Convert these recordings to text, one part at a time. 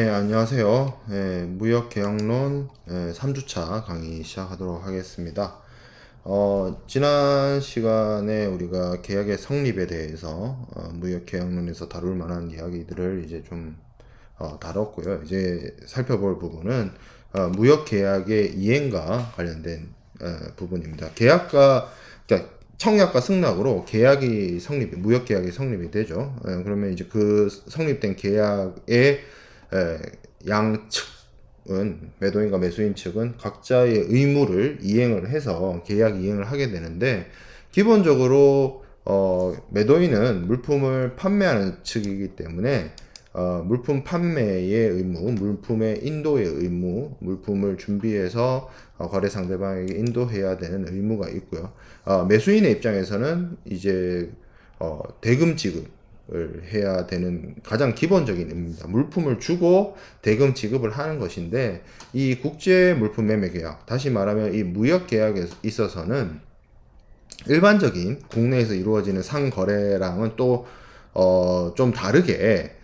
네, 안녕하세요. 무역계약론 3주차 강의 시작하도록 하겠습니다. 지난 시간에 우리가 계약의 성립에 대해서 무역계약론에서 다룰 만한 이야기들을 이제 좀 다뤘고요. 이제 살펴볼 부분은 무역계약의 이행과 관련된 부분입니다. 그러니까 청약과 승낙으로 계약이 무역계약이 성립이 되죠. 그러면 이제 그 성립된 계약의 양측은, 매도인과 매수인 측은 각자의 의무를 이행을 해서 계약 이행을 하게 되는데, 기본적으로 매도인은 물품을 판매하는 측이기 때문에 물품 판매의 의무, 물품의 인도의 의무, 물품을 준비해서 거래 상대방에게 인도해야 되는 의무가 있고요. 매수인의 입장에서는 이제 대금 지급을 해야 되는 가장 기본적인 의무입니다. 물품을 주고 대금 지급을 하는 것인데, 이 국제 물품 매매 계약, 다시 말하면 이 무역 계약에 있어서는 일반적인 국내에서 이루어지는 상거래랑은 또 좀 다르게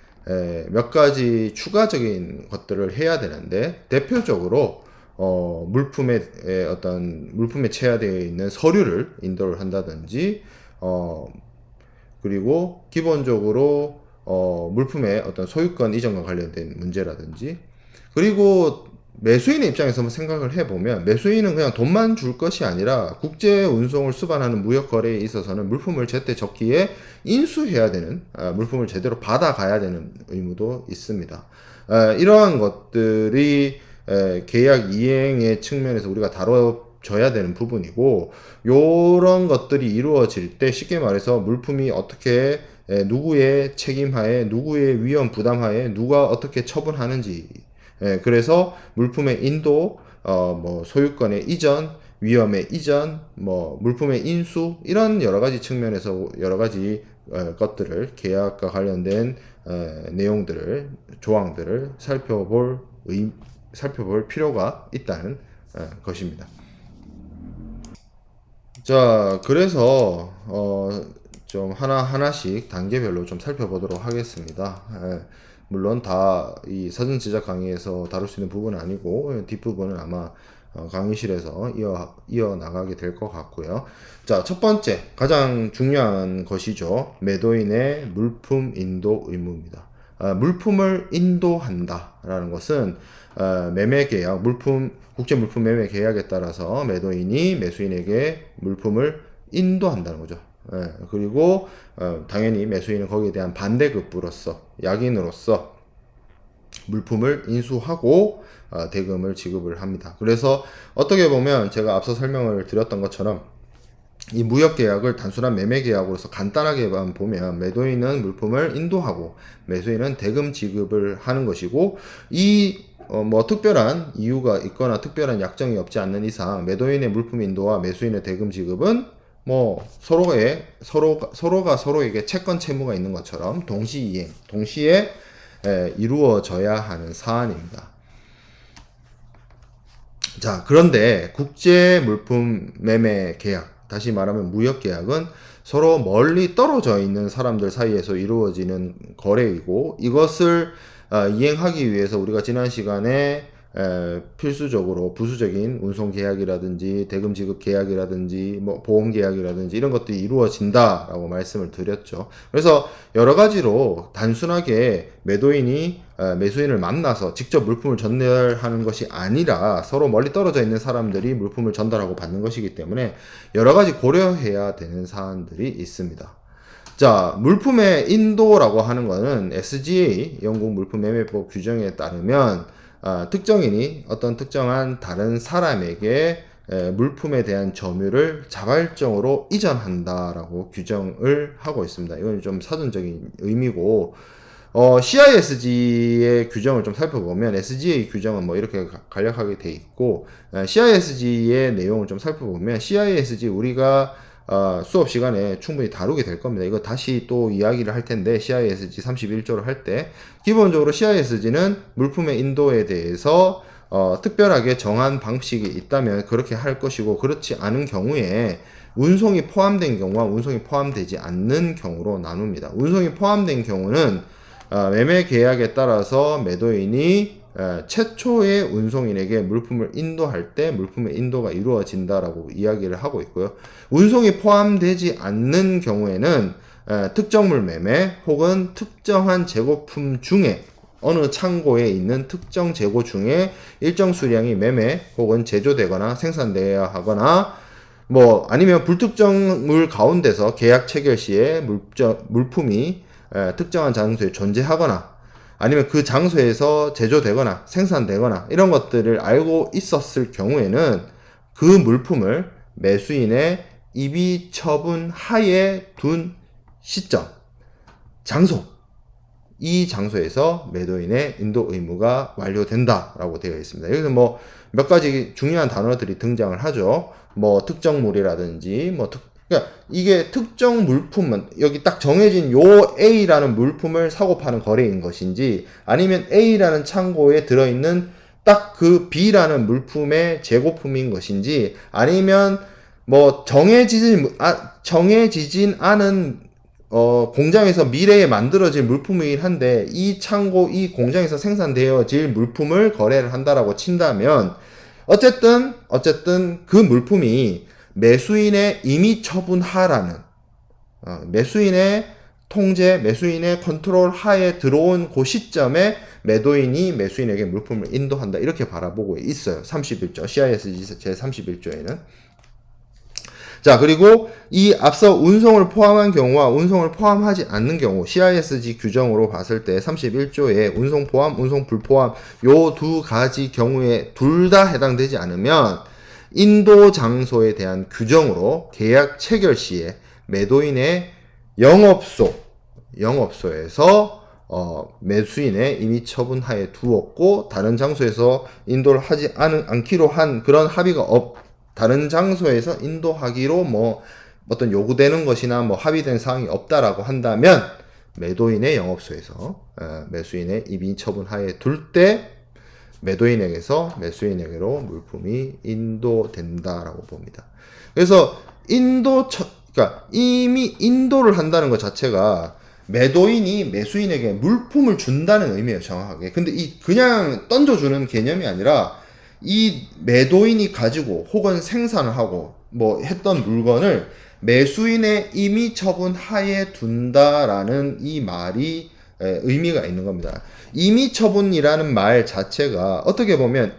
몇 가지 추가적인 것들을 해야 되는데, 대표적으로 물품에 체화되어 있는 서류를 인도를 한다든지, 그리고 기본적으로 물품의 어떤 소유권 이전과 관련된 문제라든지, 그리고 매수인의 입장에서 한번 생각을 해보면, 매수인은 그냥 돈만 줄 것이 아니라 국제 운송을 수반하는 무역 거래에 있어서는 물품을 제때 적기에 인수해야 되는, 물품을 제대로 받아가야 되는 의무도 있습니다. 이러한 것들이 계약 이행의 측면에서 우리가 다뤄줘야 되는 부분이고, 요런 것들이 이루어질 때 쉽게 말해서 물품이 어떻게 누구의 책임하에, 누구의 위험 부담하에 누가 어떻게 처분하는지, 그래서 물품의 인도, 소유권의 이전, 위험의 이전, 물품의 인수, 이런 여러 가지 측면에서 여러 가지 것들을, 계약과 관련된 내용들을, 조항들을 살펴볼 필요가 있다는 것입니다. 자, 그래서 좀 하나씩 단계별로 좀 살펴보도록 하겠습니다. 물론 다 이 사전 제작 강의에서 다룰 수 있는 부분은 아니고, 뒷부분은 아마 강의실에서 이어 나가게 될 것 같고요. 자, 첫 번째 가장 중요한 것이죠. 매도인의 물품 인도 의무입니다. 물품을 인도한다라는 것은 매매 계약, 국제 물품 매매 계약에 따라서 매도인이 매수인에게 물품을 인도한다는 거죠. 그리고 당연히 매수인은 거기에 대한 반대급부로서, 약인으로서 물품을 인수하고 대금을 지급을 합니다. 그래서 어떻게 보면 제가 앞서 설명을 드렸던 것처럼 이 무역계약을 단순한 매매계약으로서 간단하게만 보면, 매도인은 물품을 인도하고 매수인은 대금 지급을 하는 것이고, 특별한 이유가 있거나 특별한 약정이 없지 않는 이상 매도인의 물품 인도와 매수인의 대금 지급은 서로가 서로에게 채권 채무가 있는 것처럼 동시에 이루어져야 하는 사안입니다. 자, 그런데 국제 물품 매매 계약, 다시 말하면 무역 계약은 서로 멀리 떨어져 있는 사람들 사이에서 이루어지는 거래이고, 이것을 이행하기 위해서 우리가 지난 시간에 필수적으로 부수적인 운송 계약이라든지 대금 지급 계약이라든지 보험 계약이라든지 이런 것들이 이루어진다라고 말씀을 드렸죠. 그래서 여러 가지로 단순하게 매도인이 매수인을 만나서 직접 물품을 전달하는 것이 아니라 서로 멀리 떨어져 있는 사람들이 물품을 전달하고 받는 것이기 때문에 여러 가지 고려해야 되는 사안들이 있습니다. 자, 물품의 인도라고 하는 것은 SGA, 영국 물품매매법 규정에 따르면 특정인이 어떤 특정한 다른 사람에게 물품에 대한 점유를 자발적으로 이전한다라고 규정을 하고 있습니다. 이건 좀 사전적인 의미고, CISG의 규정을 좀 살펴보면, SGA 규정은 이렇게 간략하게 돼 있고, CISG의 내용을 좀 살펴보면, CISG 우리가 수업 시간에 충분히 다루게 될 겁니다. 이거 다시 또 이야기를 할 텐데, CISG 31조를 할 때, 기본적으로 CISG는 물품의 인도에 대해서 특별하게 정한 방식이 있다면 그렇게 할 것이고, 그렇지 않은 경우에 운송이 포함된 경우와 운송이 포함되지 않는 경우로 나눕니다. 운송이 포함된 경우는 매매 계약에 따라서 매도인이 최초의 운송인에게 물품을 인도할 때 물품의 인도가 이루어진다라고 이야기를 하고 있고요. 운송이 포함되지 않는 경우에는 특정물 매매 혹은 특정한 재고품 중에 어느 창고에 있는 특정 재고 중에 일정 수량이 매매 혹은 제조되거나 생산되어야 하거나 뭐 아니면 불특정물 가운데서 계약 체결 시에 물품이 특정한 장소에 존재하거나 아니면 그 장소에서 제조되거나 생산되거나 이런 것들을 알고 있었을 경우에는 그 물품을 매수인의 이비 처분 하에 둔 시점, 장소, 이 장소에서 매도인의 인도 의무가 완료된다라고 되어 있습니다. 여기서 뭐 몇 가지 중요한 단어들이 등장을 하죠. 뭐 특정물이라든지 그러니까 이게 특정 물품은 여기 딱 정해진 요 A라는 물품을 사고 파는 거래인 것인지 아니면 A라는 창고에 들어있는 딱 그 B라는 물품의 재고품인 것인지 아니면 뭐 정해지진 않은 공장에서 미래에 만들어질 물품이긴 한데 이 창고, 이 공장에서 생산되어질 물품을 거래를 한다라고 친다면 어쨌든 그 물품이 매수인의 임의 처분 하라는 매수인의 통제, 매수인의 컨트롤 하에 들어온 그 시점에 매도인이 매수인에게 물품을 인도한다 이렇게 바라보고 있어요. 31조 CISG 제 31조에는. 자, 그리고 이 앞서 운송을 포함한 경우와 운송을 포함하지 않는 경우 CISG 규정으로 봤을 때 31조에 운송 포함, 운송 불포함 요 두 가지 경우에 둘 다 해당되지 않으면 인도 장소에 대한 규정으로 계약 체결 시에 매도인의 영업소에서 매수인의 임의 처분 하에 두었고 다른 장소에서 인도를 하지 않기로 한 그런 합의가 다른 장소에서 인도하기로 뭐 어떤 요구되는 것이나 뭐 합의된 사항이 없다라고 한다면 매도인의 영업소에서 매수인의 임의 처분 하에 둘 때 매도인에게서 매수인에게로 물품이 인도된다라고 봅니다. 그래서 그러니까 이미 인도를 한다는 것 자체가 매도인이 매수인에게 물품을 준다는 의미예요, 정확하게. 근데 그냥 던져주는 개념이 아니라 이 매도인이 가지고 혹은 생산을 하고 뭐 했던 물건을 매수인의 임의 처분 하에 둔다라는 이 말이 의미가 있는 겁니다. 임의 처분이라는 말 자체가 어떻게 보면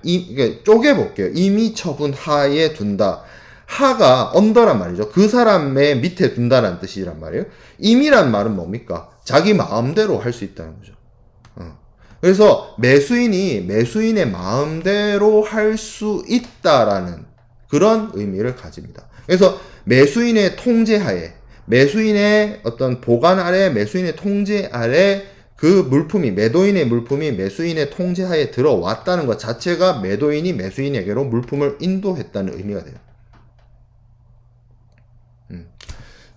쪼개볼게요. 임의 처분 하에 둔다. 하가 언더란 말이죠. 그 사람의 밑에 둔다라는 뜻이란 말이에요. 임의란 말은 뭡니까? 자기 마음대로 할 수 있다는 거죠. 그래서 매수인이 매수인의 마음대로 할 수 있다라는 그런 의미를 가집니다. 그래서 매수인의 통제하에, 매수인의 어떤 보관 아래, 매수인의 통제 아래 그 물품이, 매도인의 물품이 매수인의 통제하에 들어왔다는 것 자체가 매도인이 매수인에게로 물품을 인도했다는 의미가 돼요.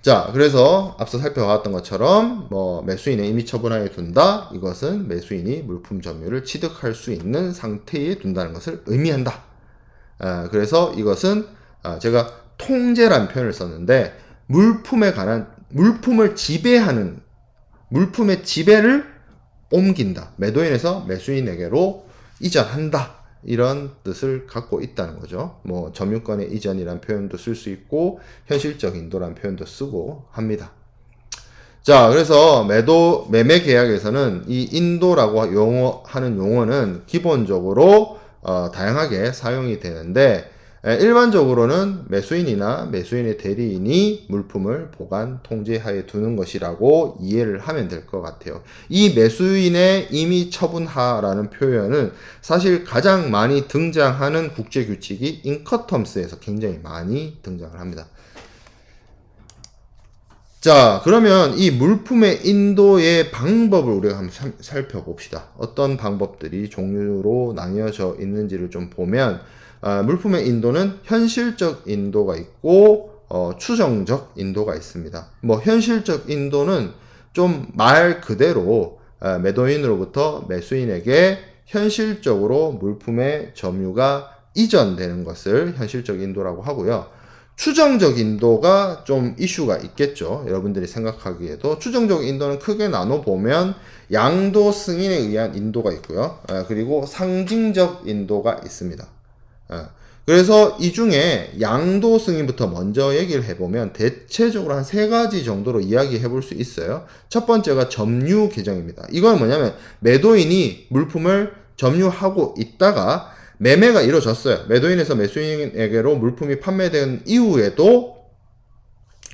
자, 그래서 앞서 살펴봤던 것처럼 뭐 매수인의 임의 처분하에 둔다. 이것은 매수인이 물품 점유를 취득할 수 있는 상태에 둔다는 것을 의미한다. 그래서 이것은 제가 통제라는 표현을 썼는데 물품을 지배하는 물품의 지배를 옮긴다. 매도인에서 매수인에게로 이전한다. 이런 뜻을 갖고 있다는 거죠. 뭐 점유권의 이전이란 표현도 쓸 수 있고 현실적 인도란 표현도 쓰고 합니다. 자, 그래서 매매 계약에서는 이 인도라고 하는 용어는 기본적으로 다양하게 사용이 되는데 일반적으로는 매수인이나 매수인의 대리인이 물품을 보관 통제하에 두는 것이라고 이해를 하면 될 것 같아요. 이 매수인의 임의 처분하라는 표현은 사실 가장 많이 등장하는 국제규칙이 인커텀스에서 굉장히 많이 등장을 합니다. 자, 그러면 이 물품의 인도의 방법을 우리가 한번 살펴봅시다. 어떤 방법들이 종류로 나뉘어져 있는지를 좀 보면 물품의 인도는 현실적 인도가 있고 추정적 인도가 있습니다. 뭐 현실적 인도는 좀 말 그대로 매도인으로부터 매수인에게 현실적으로 물품의 점유가 이전되는 것을 현실적 인도라고 하고요. 추정적 인도가 좀 이슈가 있겠죠. 여러분들이 생각하기에도 추정적 인도는 크게 나눠보면 양도 승인에 의한 인도가 있고요. 그리고 상징적 인도가 있습니다. 그래서 이 중에 양도 승인부터 먼저 얘기를 해보면 대체적으로 한 3가지 정도로 이야기해 볼 수 있어요. 첫 번째가 점유 계정입니다. 이건 뭐냐면 매도인이 물품을 점유하고 있다가 매매가 이루어졌어요. 매도인에서 매수인에게로 물품이 판매된 이후에도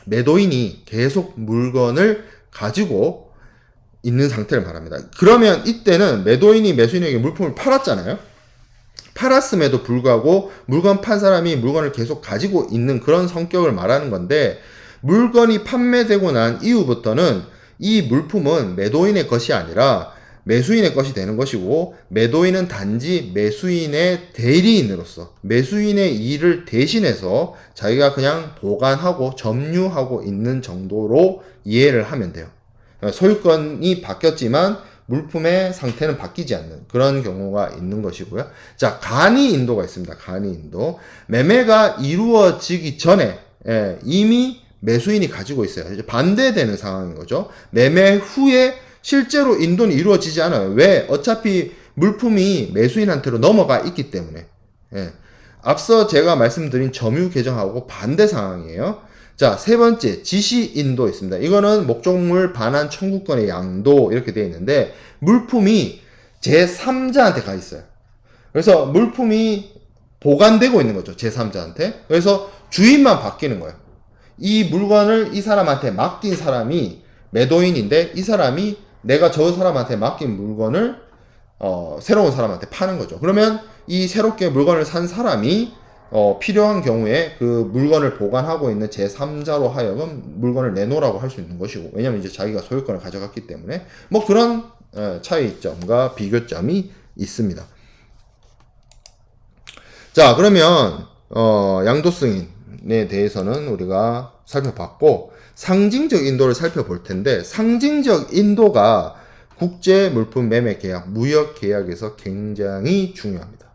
매도인이 계속 물건을 가지고 있는 상태를 말합니다. 그러면 이때는 매도인이 매수인에게 물품을 팔았잖아요. 팔았음에도 불구하고 물건 판 사람이 물건을 계속 가지고 있는 그런 성격을 말하는 건데, 물건이 판매되고 난 이후부터는 이 물품은 매도인의 것이 아니라 매수인의 것이 되는 것이고, 매도인은 단지 매수인의 대리인으로서 매수인의 일을 대신해서 자기가 그냥 보관하고 점유하고 있는 정도로 이해를 하면 돼요. 소유권이 바뀌었지만 물품의 상태는 바뀌지 않는 그런 경우가 있는 것이고요. 자, 간이 인도가 있습니다. 간이 인도. 매매가 이루어지기 전에 이미 매수인이 가지고 있어요. 이제 반대되는 상황인 거죠. 매매 후에 실제로 인도는 이루어지지 않아요. 왜? 어차피 물품이 매수인한테로 넘어가 있기 때문에. 앞서 제가 말씀드린 점유 계정하고 반대 상황이에요. 자, 3번째, 지시 인도 있습니다. 이거는 목적물 반환 청구권의 양도 이렇게 되어 있는데, 물품이 제3자한테 가 있어요. 그래서 물품이 보관되고 있는 거죠. 제3자한테. 그래서 주인만 바뀌는 거예요. 이 물건을 이 사람한테 맡긴 사람이 매도인인데, 이 사람이 내가 저 사람한테 맡긴 물건을 새로운 사람한테 파는 거죠. 그러면 이 새롭게 물건을 산 사람이 필요한 경우에 그 물건을 보관하고 있는 제3자로 하여금 물건을 내놓으라고 할 수 있는 것이고, 왜냐면 이제 자기가 소유권을 가져갔기 때문에 뭐 그런 차이점과 비교점이 있습니다. 자, 그러면 양도 승인에 대해서는 우리가 살펴봤고, 상징적 인도를 살펴볼 텐데, 상징적 인도가 국제 물품 매매 계약, 무역 계약에서 굉장히 중요합니다.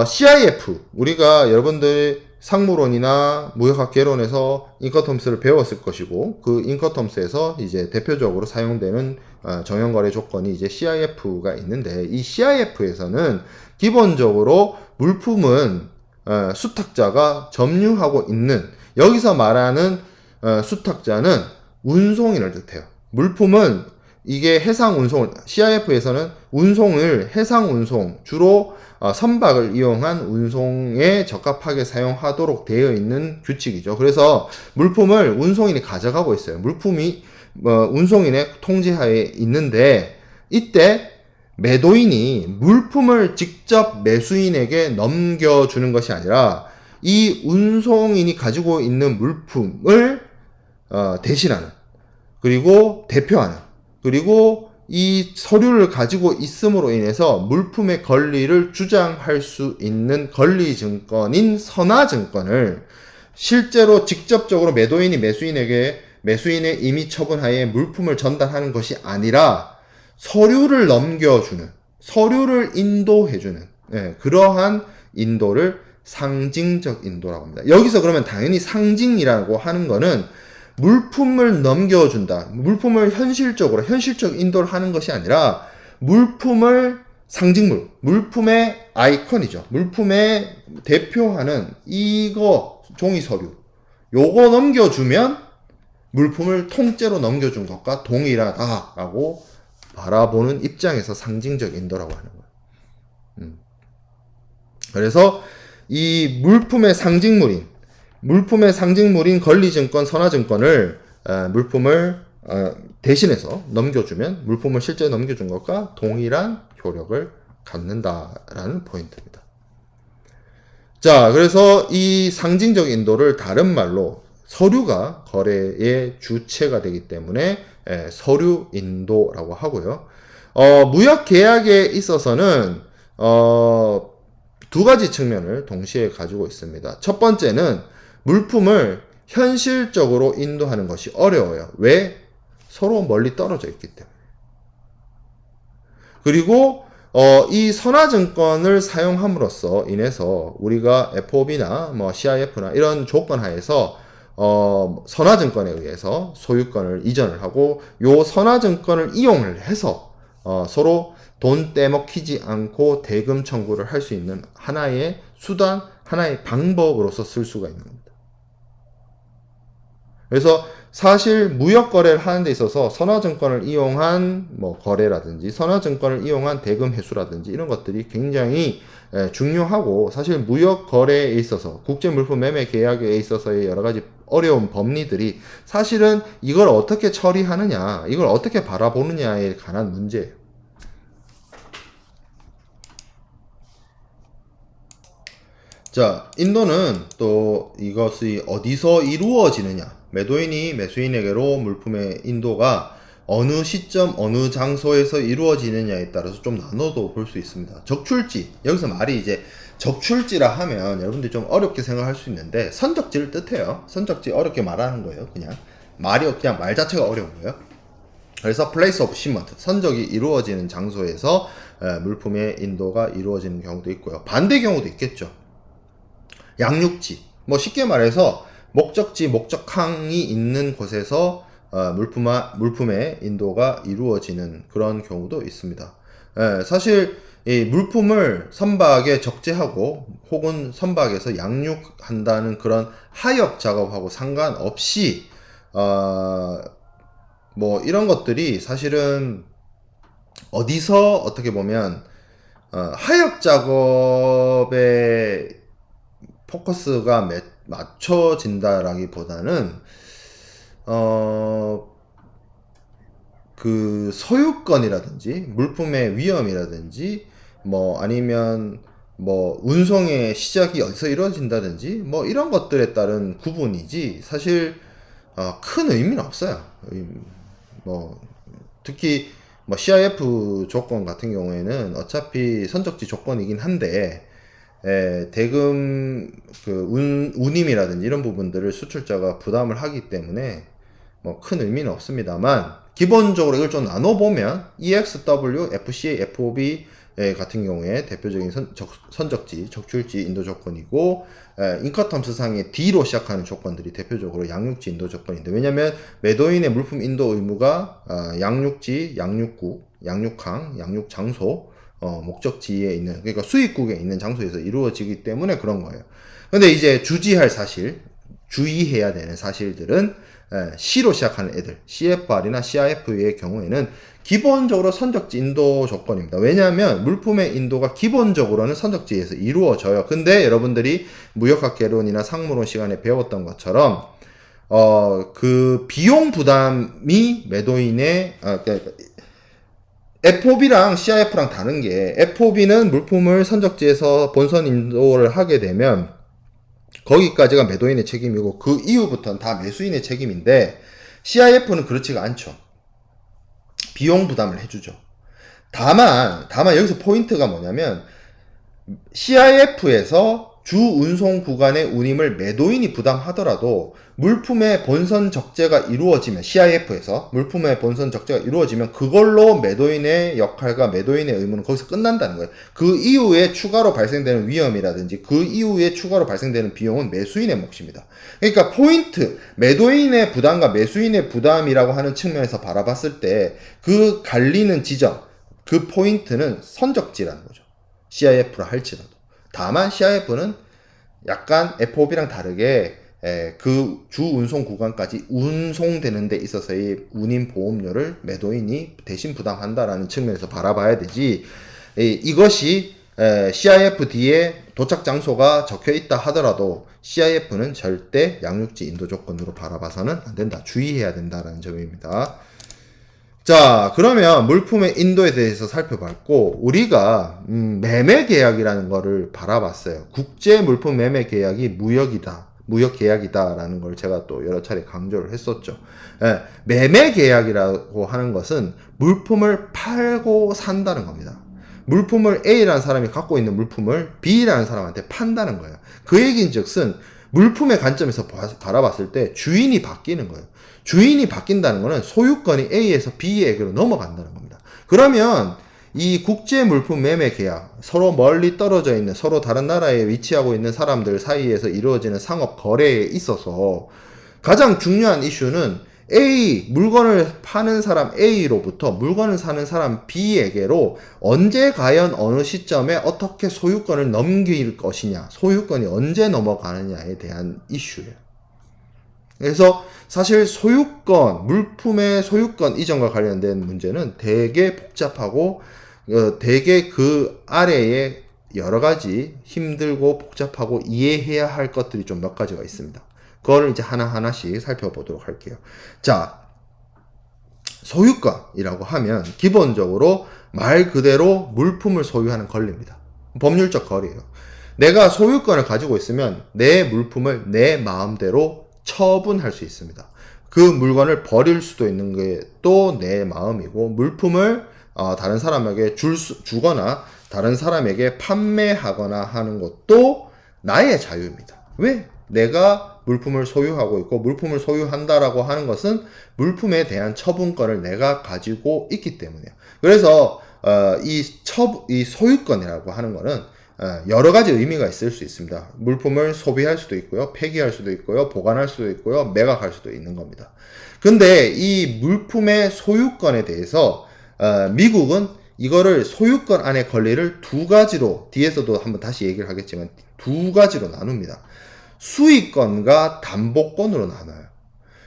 CIF, 우리가 여러분들 상무론이나 무역학 개론에서 인커텀스를 배웠을 것이고, 그 인커텀스에서 이제 대표적으로 사용되는 정형거래 조건이 이제 CIF가 있는데, 이 CIF에서는 기본적으로 물품은 수탁자가 점유하고 있는, 여기서 말하는 수탁자는 운송인을 뜻해요. 물품은 이게 해상 운송을, CIF에서는 운송을 해상 운송, 주로 선박을 이용한 운송에 적합하게 사용하도록 되어 있는 규칙이죠. 그래서 물품을 운송인이 가져가고 있어요. 물품이 운송인의 통제하에 있는데, 이때 매도인이 물품을 직접 매수인에게 넘겨주는 것이 아니라 이 운송인이 가지고 있는 물품을 대신하는, 그리고 대표하는, 그리고 이 서류를 가지고 있음으로 인해서 물품의 권리를 주장할 수 있는 권리증권인 선화증권을 실제로 직접적으로 매도인이 매수인에게 매수인의 임의 처분하에 물품을 전달하는 것이 아니라 서류를 넘겨주는, 서류를 인도해주는 그러한 인도를 상징적 인도라고 합니다. 여기서 그러면 당연히 상징이라고 하는 거는 물품을 넘겨준다, 물품을 현실적 인도를 하는 것이 아니라 물품을 상징물, 물품의 아이콘이죠. 물품의 대표하는 이거 종이 서류, 요거 넘겨주면 물품을 통째로 넘겨준 것과 동일하다라고 바라보는 입장에서 상징적 인도라고 하는 거예요. 그래서 이 물품의 상징물인 권리증권, 선화증권을 물품을 대신해서 넘겨주면 물품을 실제 넘겨준 것과 동일한 효력을 갖는다라는 포인트입니다. 자, 그래서 이 상징적 인도를 다른 말로 서류가 거래의 주체가 되기 때문에 서류 인도라고 하고요. 무역 계약에 있어서는 두 가지 측면을 동시에 가지고 있습니다. 첫 번째는 물품을 현실적으로 인도하는 것이 어려워요. 왜? 서로 멀리 떨어져 있기 때문에. 그리고 이 선화증권을 사용함으로써 인해서 우리가 FOB나 뭐 CIF나 이런 조건 하에서 선화증권에 의해서 소유권을 이전을 하고 요 선화증권을 이용을 해서 서로 돈 떼먹히지 않고 대금 청구를 할 수 있는 하나의 수단, 하나의 방법으로서 쓸 수가 있는 겁니다. 그래서 사실 무역 거래를 하는 데 있어서 선화증권을 이용한 뭐 거래라든지 선화증권을 이용한 대금 회수라든지 이런 것들이 굉장히 중요하고, 사실 무역 거래에 있어서 국제 물품 매매 계약에 있어서의 여러 가지 어려운 법리들이 사실은 이걸 어떻게 처리하느냐, 이걸 어떻게 바라보느냐에 관한 문제예요. 자, 인도는 또 이것이 어디서 이루어지느냐, 매도인이 매수인에게로 물품의 인도가 어느 시점 어느 장소에서 이루어지느냐에 따라서 좀 나눠도 볼 수 있습니다. 적출지, 여기서 말이 이제 적출지라 하면 여러분들이 좀 어렵게 생각할 수 있는데 선적지를 뜻해요. 선적지 어렵게 말하는 거예요. 그냥 말이 그냥 말 자체가 어려운 거예요. 그래서 place of shipment, 선적이 이루어지는 장소에서 물품의 인도가 이루어지는 경우도 있고요. 반대 경우도 있겠죠. 양육지, 뭐 쉽게 말해서 목적지, 목적항이 있는 곳에서 물품의 인도가 이루어지는 그런 경우도 있습니다. 사실 이 물품을 선박에 적재하고 혹은 선박에서 양육한다는 그런 하역 작업하고 상관없이 뭐 이런 것들이 사실은 어디서 어떻게 보면 하역 작업에 포커스가 맞춰진다라기보다는 그 소유권이라든지 물품의 위험이라든지 뭐 아니면 뭐 운송의 시작이 어디서 이루어진다든지 뭐 이런 것들에 따른 구분이지 사실 큰 의미는 없어요. 뭐 특히 뭐 CIF 조건 같은 경우에는 어차피 선적지 조건이긴 한데 대금 운임이라든지 이런 부분들을 수출자가 부담을 하기 때문에 뭐 큰 의미는 없습니다만, 기본적으로 이걸 좀 나눠보면 EXW, FCA, FOB 같은 경우에 대표적인 선적지, 적출지 인도 조건이고, 인커텀스상의 D로 시작하는 조건들이 대표적으로 양육지 인도 조건인데, 왜냐면 매도인의 물품 인도 의무가 양육지, 양육국, 양육항, 양육장소, 목적지에 있는, 그러니까 수입국에 있는 장소에서 이루어지기 때문에 그런 거예요. 근데 이제 주의해야 되는 사실들은 C로 시작하는 애들, CFR이나 CIF의 경우에는 기본적으로 선적지 인도 조건입니다. 왜냐하면 물품의 인도가 기본적으로는 선적지에서 이루어져요. 근데 여러분들이 무역학개론이나 상무론 시간에 배웠던 것처럼 그 비용 부담이 매도인의 FOB랑 CIF랑 다른 게, FOB는 물품을 선적지에서 본선 인도를 하게 되면 거기까지가 매도인의 책임이고 그 이후부터는 다 매수인의 책임인데, CIF는 그렇지가 않죠. 비용 부담을 해주죠. 다만 여기서 포인트가 뭐냐면, CIF에서 주 운송 구간의 운임을 매도인이 부담하더라도 물품의 본선 적재가 이루어지면, CIF에서 물품의 본선 적재가 이루어지면 그걸로 매도인의 역할과 매도인의 의무는 거기서 끝난다는 거예요. 그 이후에 추가로 발생되는 위험이라든지 그 이후에 추가로 발생되는 비용은 매수인의 몫입니다. 그러니까 포인트, 매도인의 부담과 매수인의 부담이라고 하는 측면에서 바라봤을 때 그 갈리는 지점, 그 포인트는 선적지라는 거죠. CIF라 할지라도. 다만 CIF는 약간 FOB랑 다르게 그 주 운송 구간까지 운송되는 데 있어서의 운임 보험료를 매도인이 대신 부담한다라는 측면에서 바라봐야 되지, 이것이 CIFD에 도착 장소가 적혀 있다 하더라도 CIF는 절대 양육지 인도 조건으로 바라봐서는 안 된다, 주의해야 된다라는 점입니다. 자, 그러면 물품의 인도에 대해서 살펴봤고, 우리가 매매 계약이라는 거를 바라봤어요. 국제 물품 매매 계약이 무역 계약이다 라는 걸 제가 또 여러 차례 강조를 했었죠. 매매 계약이라고 하는 것은 물품을 팔고 산다는 겁니다. 물품을 A라는 사람이 갖고 있는 물품을 B라는 사람한테 판다는 거예요. 그 얘기인즉슨 물품의 관점에서 바라봤을 때 주인이 바뀌는 거예요. 주인이 바뀐다는 것은 소유권이 A에서 B에게로 넘어간다는 겁니다. 그러면 이 국제 물품 매매 계약, 서로 멀리 떨어져 있는, 서로 다른 나라에 위치하고 있는 사람들 사이에서 이루어지는 상업 거래에 있어서 가장 중요한 이슈는 물건을 파는 사람 A로부터 물건을 사는 사람 B에게로 언제 과연 어느 시점에 어떻게 소유권을 넘길 것이냐, 소유권이 언제 넘어가느냐에 대한 이슈예요. 그래서 사실 소유권, 물품의 소유권 이전과 관련된 문제는 되게 복잡하고 되게 그 아래에 여러 가지 힘들고 복잡하고 이해해야 할 것들이 좀 몇 가지가 있습니다. 그거를 이제 하나하나씩 살펴보도록 할게요. 자, 소유권이라고 하면 기본적으로 말 그대로 물품을 소유하는 권리입니다. 법률적 권리예요. 내가 소유권을 가지고 있으면 내 물품을 내 마음대로 처분할 수 있습니다. 그 물건을 버릴 수도 있는 게 또 내 마음이고, 물품을 다른 사람에게 주거나 다른 사람에게 판매하거나 하는 것도 나의 자유입니다. 왜? 내가 물품을 소유하고 있고, 물품을 소유한다라고 하는 것은 물품에 대한 처분권을 내가 가지고 있기 때문이에요. 그래서 이 소유권이라고 하는 거는 여러 가지 의미가 있을 수 있습니다. 물품을 소비할 수도 있고요, 폐기할 수도 있고요, 보관할 수도 있고요, 매각할 수도 있는 겁니다. 근데 이 물품의 소유권에 대해서 미국은 이거를 소유권 안의 권리를 두 가지로, 뒤에서도 한번 다시 얘기를 하겠지만 두 가지로 나눕니다. 수익권과 담보권으로 나눠요.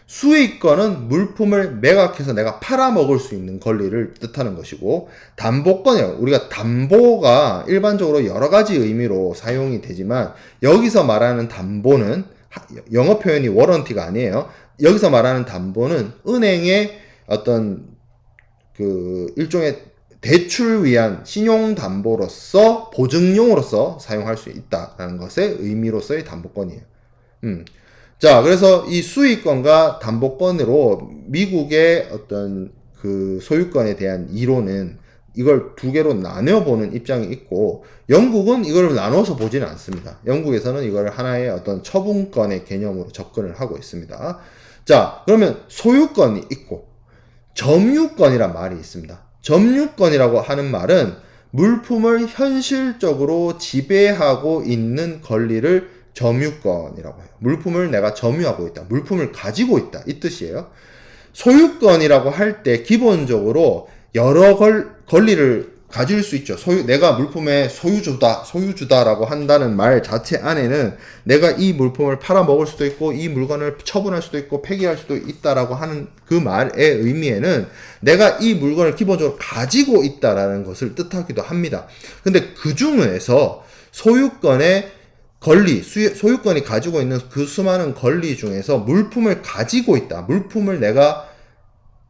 수익권은 물품을 매각해서 내가 팔아먹을 수 있는 권리를 뜻하는 것이고, 담보권이요, 우리가 담보가 일반적으로 여러 가지 의미로 사용이 되지만 여기서 말하는 담보는 영어 표현이 워런티가 아니에요. 여기서 말하는 담보는 은행의 어떤 그 일종의 대출 위한 신용담보로서 보증용으로서 사용할 수 있다라는 것의 의미로서의 담보권이에요. 자, 그래서 이 수익권과 담보권으로 미국의 어떤 그 소유권에 대한 이론은 이걸 두 개로 나눠보는 입장이 있고, 영국은 이걸 나눠서 보지는 않습니다. 영국에서는 이걸 하나의 어떤 처분권의 개념으로 접근을 하고 있습니다. 자, 그러면 소유권이 있고 점유권이란 말이 있습니다. 점유권이라고 하는 말은 물품을 현실적으로 지배하고 있는 권리를 점유권이라고 해요. 물품을 내가 점유하고 있다, 물품을 가지고 있다, 이 뜻이에요. 소유권이라고 할 때 기본적으로 여러 권리를 가질 수 있죠. 내가 물품의 소유주다라고 한다는 말 자체 안에는 내가 이 물품을 팔아먹을 수도 있고, 이 물건을 처분할 수도 있고, 폐기할 수도 있다라고 하는 그 말의 의미에는 내가 이 물건을 기본적으로 가지고 있다라는 것을 뜻하기도 합니다. 근데 그 중에서 소유권의 권리, 소유권이 가지고 있는 그 수많은 권리 중에서 물품을 가지고 있다, 물품을 내가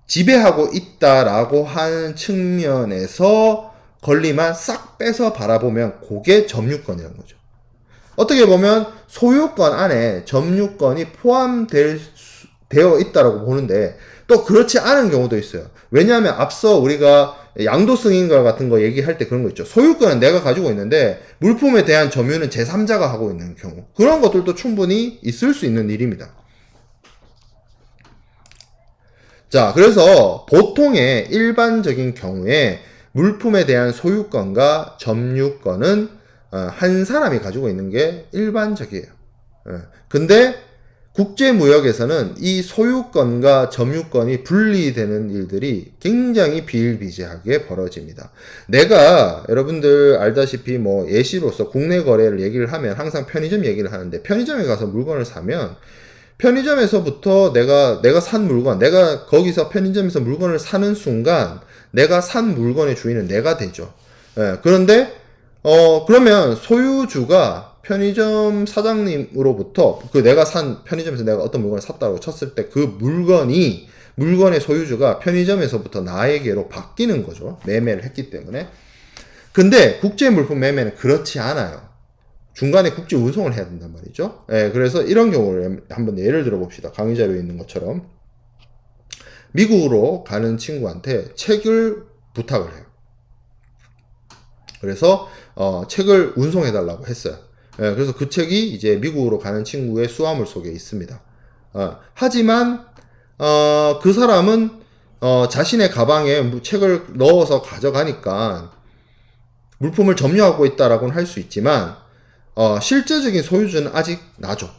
지배하고 있다라고 하는 측면에서 권리만 싹 빼서 바라보면 그게 점유권이라는 거죠. 어떻게 보면 소유권 안에 점유권이 포함되어 있다라고 보는데 또 그렇지 않은 경우도 있어요. 왜냐하면 앞서 우리가 양도승인과 같은 거 얘기할 때 그런 거 있죠. 소유권은 내가 가지고 있는데 물품에 대한 점유는 제3자가 하고 있는 경우, 그런 것들도 충분히 있을 수 있는 일입니다. 자, 그래서 보통의 일반적인 경우에 물품에 대한 소유권과 점유권은 한 사람이 가지고 있는 게 일반적이에요. 근데 국제무역에서는 이 소유권과 점유권이 분리되는 일들이 굉장히 비일비재하게 벌어집니다. 내가 여러분들 알다시피 뭐 예시로서 국내 거래를 얘기를 하면 항상 편의점 얘기를 하는데, 편의점에 가서 물건을 사면 편의점에서부터 내가 산 물건, 내가 거기서 편의점에서 물건을 사는 순간 내가 산 물건의 주인은 내가 되죠. 그런데 그러면 소유주가 편의점 사장님으로부터 내가 산 편의점에서 내가 어떤 물건을 샀다고 쳤을 때 그 물건의 소유주가 편의점에서부터 나에게로 바뀌는 거죠. 매매를 했기 때문에. 근데 국제 물품 매매는 그렇지 않아요. 중간에 국제 운송을 해야 된단 말이죠. 그래서 이런 경우를 한번 예를 들어 봅시다. 강의 자료에 있는 것처럼 미국으로 가는 친구한테 책을 부탁을 해요. 그래서 책을 운송해 달라고 했어요. 그래서 그 책이 이제 미국으로 가는 친구의 수화물 속에 있습니다. 하지만 그 사람은 자신의 가방에 책을 넣어서 가져가니까 물품을 점유하고 있다라고는 할 수 있지만 실제적인 소유주는 아직 나죠.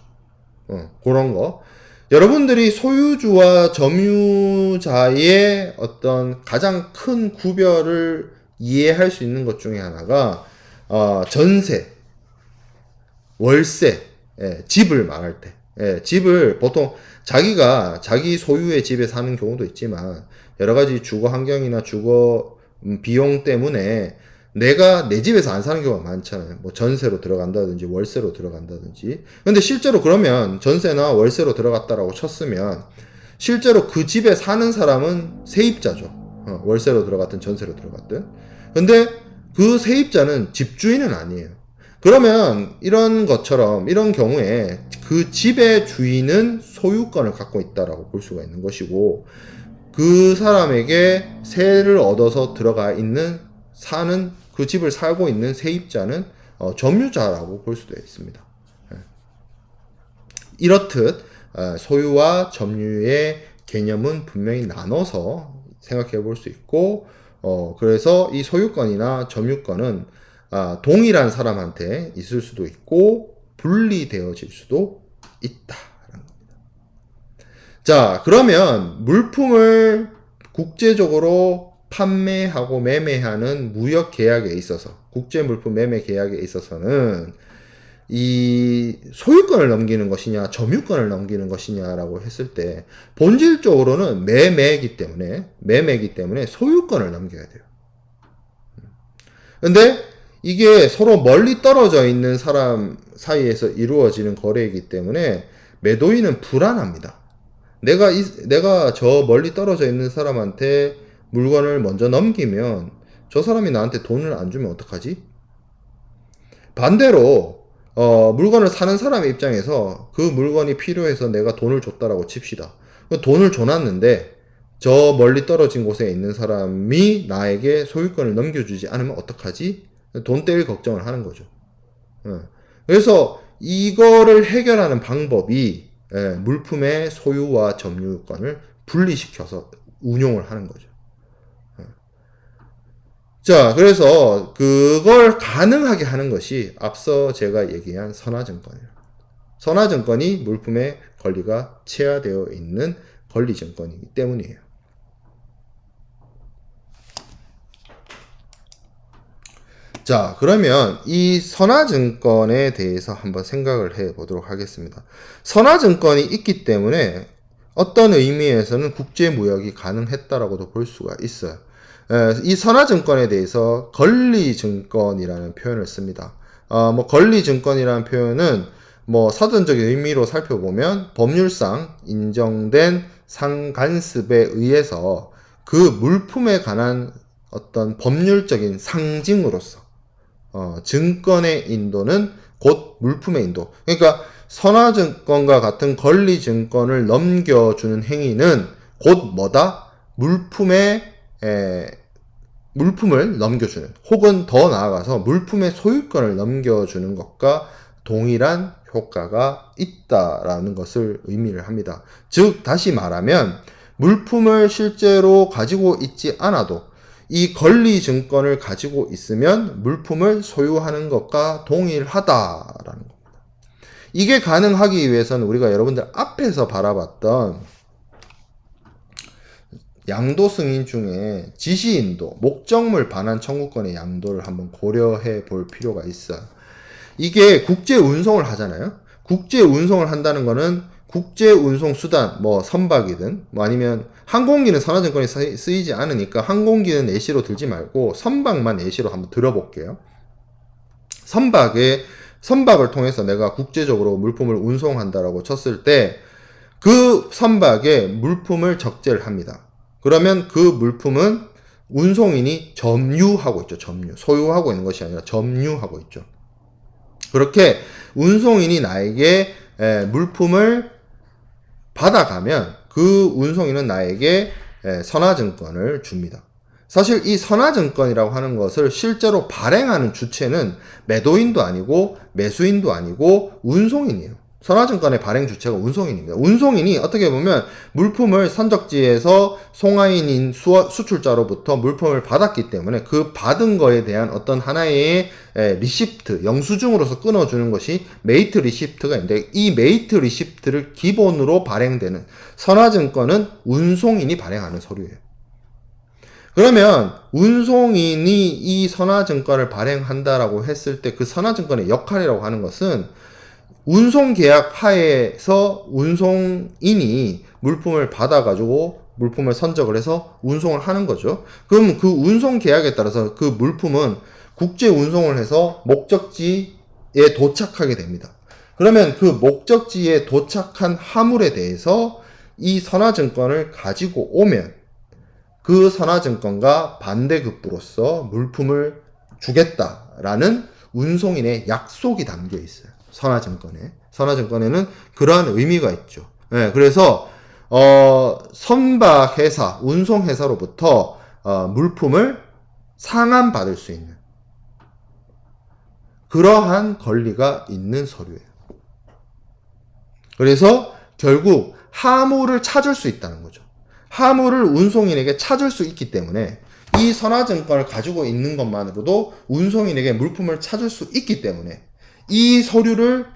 그런 거. 여러분들이 소유주와 점유자의 어떤 가장 큰 구별을 이해할 수 있는 것 중에 하나가 전세, 월세, 집을 말할 때, 집을 보통 자기가 자기 소유의 집에 사는 경우도 있지만 여러 가지 주거 환경이나 주거 비용 때문에 내가 내 집에서 안 사는 경우가 많잖아요. 뭐 전세로 들어간다든지 월세로 들어간다든지. 근데 실제로 그러면 전세나 월세로 들어갔다라고 쳤으면 실제로 그 집에 사는 사람은 세입자죠. 월세로 들어갔든 전세로 들어갔든. 근데 그 세입자는 집주인은 아니에요. 그러면 이런 것처럼 이런 경우에 그 집의 주인은 소유권을 갖고 있다라고 볼 수가 있는 것이고 그 사람에게 세를 얻어서 들어가 있는 사는 그 집을 살고 있는 세입자는 점유자라고 볼 수도 있습니다. 이렇듯 소유와 점유의 개념은 분명히 나눠서 생각해 볼 수 있고 그래서 이 소유권이나 점유권은 동일한 사람한테 있을 수도 있고 분리되어질 수도 있다라는 겁니다. 자, 그러면 물품을 국제적으로 판매하고 매매하는 무역 계약에 있어서 국제 물품 매매 계약에 있어서는 이 소유권을 넘기는 것이냐 점유권을 넘기는 것이냐라고 했을 때 본질적으로는 매매이기 때문에 소유권을 넘겨야 돼요. 근데 이게 서로 멀리 떨어져 있는 사람 사이에서 이루어지는 거래이기 때문에 매도인은 불안합니다. 내가 저 멀리 떨어져 있는 사람한테 물건을 먼저 넘기면 저 사람이 나한테 돈을 안 주면 어떡하지? 반대로 물건을 사는 사람의 입장에서 그 물건이 필요해서 내가 돈을 줬다라고 칩시다. 돈을 줘놨는데 저 멀리 떨어진 곳에 있는 사람이 나에게 소유권을 넘겨주지 않으면 어떡하지? 돈 떼일 걱정을 하는 거죠. 그래서 이거를 해결하는 방법이 물품의 소유와 점유권을 분리시켜서 운용을 하는 거죠. 자, 그래서 그걸 가능하게 하는 것이 앞서 제가 얘기한 선화증권이에요. 선화증권이 물품의 권리가 체화되어 있는 권리증권이기 때문이에요. 자, 그러면 이 선화증권에 대해서 한번 생각을 해 보도록 하겠습니다. 선화증권이 있기 때문에 어떤 의미에서는 국제무역이 가능했다라고도 볼 수가 있어요. 이 선화증권에 대해서 권리증권이라는 표현을 씁니다. 권리증권이라는 표현은 사전적인 의미로 살펴보면 법률상 인정된 상간습에 의해서 그 물품에 관한 어떤 법률적인 상징으로서 증권의 인도는 곧 물품의 인도. 그러니까 선화증권과 같은 권리증권을 넘겨주는 행위는 곧 뭐다? 물품을 넘겨주는 혹은 더 나아가서 물품의 소유권을 넘겨주는 것과 동일한 효과가 있다라는 것을 의미를 합니다. 즉 다시 말하면 물품을 실제로 가지고 있지 않아도 이 권리증권을 가지고 있으면 물품을 소유하는 것과 동일하다라는 겁니다. 이게 가능하기 위해서는 우리가 여러분들 앞에서 바라봤던 양도 승인 중에 지시인도, 목적물 반환 청구권의 양도를 한번 고려해 볼 필요가 있어요. 이게 국제 운송을 하잖아요. 국제 운송을 한다는 거는 국제 운송 수단, 선박이든 아니면 항공기는 선화증권이 쓰이지 않으니까 항공기는 예시로 들지 말고 선박만 예시로 한번 들어볼게요. 선박을 통해서 내가 국제적으로 물품을 운송한다라고 쳤을 때 그 선박에 물품을 적재를 합니다. 그러면 그 물품은 운송인이 점유하고 있죠. 소유하고 있는 것이 아니라 점유하고 있죠. 그렇게 운송인이 나에게 물품을 받아가면 그 운송인은 나에게 선화증권을 줍니다. 사실 이 선화증권이라고 하는 것을 실제로 발행하는 주체는 매도인도 아니고 매수인도 아니고 운송인이에요. 선화증권의 발행 주체가 운송인입니다. 운송인이 어떻게 보면 물품을 선적지에서 송화인인 수출자로부터 물품을 받았기 때문에 그 받은 거에 대한 어떤 하나의 리시프트, 영수증으로서 끊어주는 것이 메이트 리시프트가 있는데, 이 메이트 리시프트를 기본으로 발행되는 선화증권은 운송인이 발행하는 서류예요. 그러면 운송인이 이 선화증권을 발행한다라고 했을 때 그 선화증권의 역할이라고 하는 것은 운송계약 하에서 운송인이 물품을 받아가지고 물품을 선적을 해서 운송을 하는 거죠. 그럼 그 운송계약에 따라서 그 물품은 국제 운송을 해서 목적지에 도착하게 됩니다. 그러면 그 목적지에 도착한 화물에 대해서 이 선화증권을 가지고 오면 그 선화증권과 반대급부로서 물품을 주겠다라는 운송인의 약속이 담겨 있어요. 선화증권에는 그러한 의미가 있죠. 네, 그래서 선박회사, 운송회사로부터 물품을 상환받을 수 있는 그러한 권리가 있는 서류예요. 그래서 결국 화물을 찾을 수 있다는 거죠. 화물을 운송인에게 찾을 수 있기 때문에 이 선화증권을 가지고 있는 것만으로도 운송인에게 물품을 찾을 수 있기 때문에 이 서류를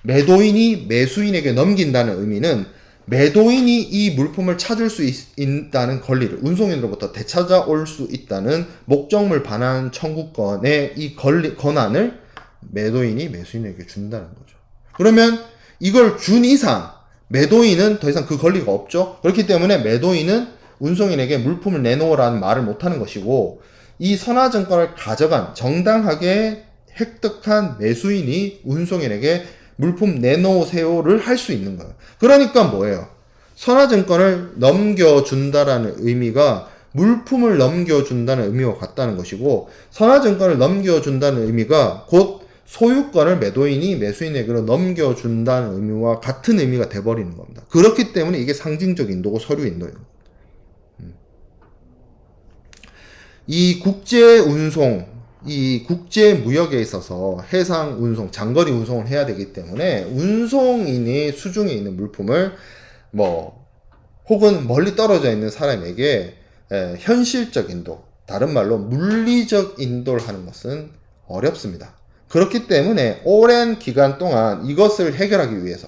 매도인이 매수인에게 넘긴다는 의미는 매도인이 이 물품을 찾을 수 있다는 권리를 운송인으로부터 되찾아올 수 있다는 목적물 반환 청구권의 이 권한을 매도인이 매수인에게 준다는 거죠. 그러면 이걸 준 이상 매도인은 더 이상 그 권리가 없죠. 그렇기 때문에 매도인은 운송인에게 물품을 내놓으라는 말을 못하는 것이고, 이 선화증권을 가져간 정당하게 획득한 매수인이 운송인에게 물품 내놓으세요를 할 수 있는 거예요. 그러니까 뭐예요? 선화증권을 넘겨준다라는 의미가 물품을 넘겨준다는 의미와 같다는 것이고, 선화증권을 넘겨준다는 의미가 곧 소유권을 매도인이 매수인에게로 넘겨준다는 의미와 같은 의미가 돼버리는 겁니다. 그렇기 때문에 이게 상징적 인도고 서류 인도예요. 이 국제 운송, 이 국제 무역에 있어서 해상 운송, 장거리 운송을 해야 되기 때문에 운송인이 수중에 있는 물품을 혹은 멀리 떨어져 있는 사람에게 현실적 인도, 다른 말로 물리적 인도를 하는 것은 어렵습니다. 그렇기 때문에 오랜 기간 동안 이것을 해결하기 위해서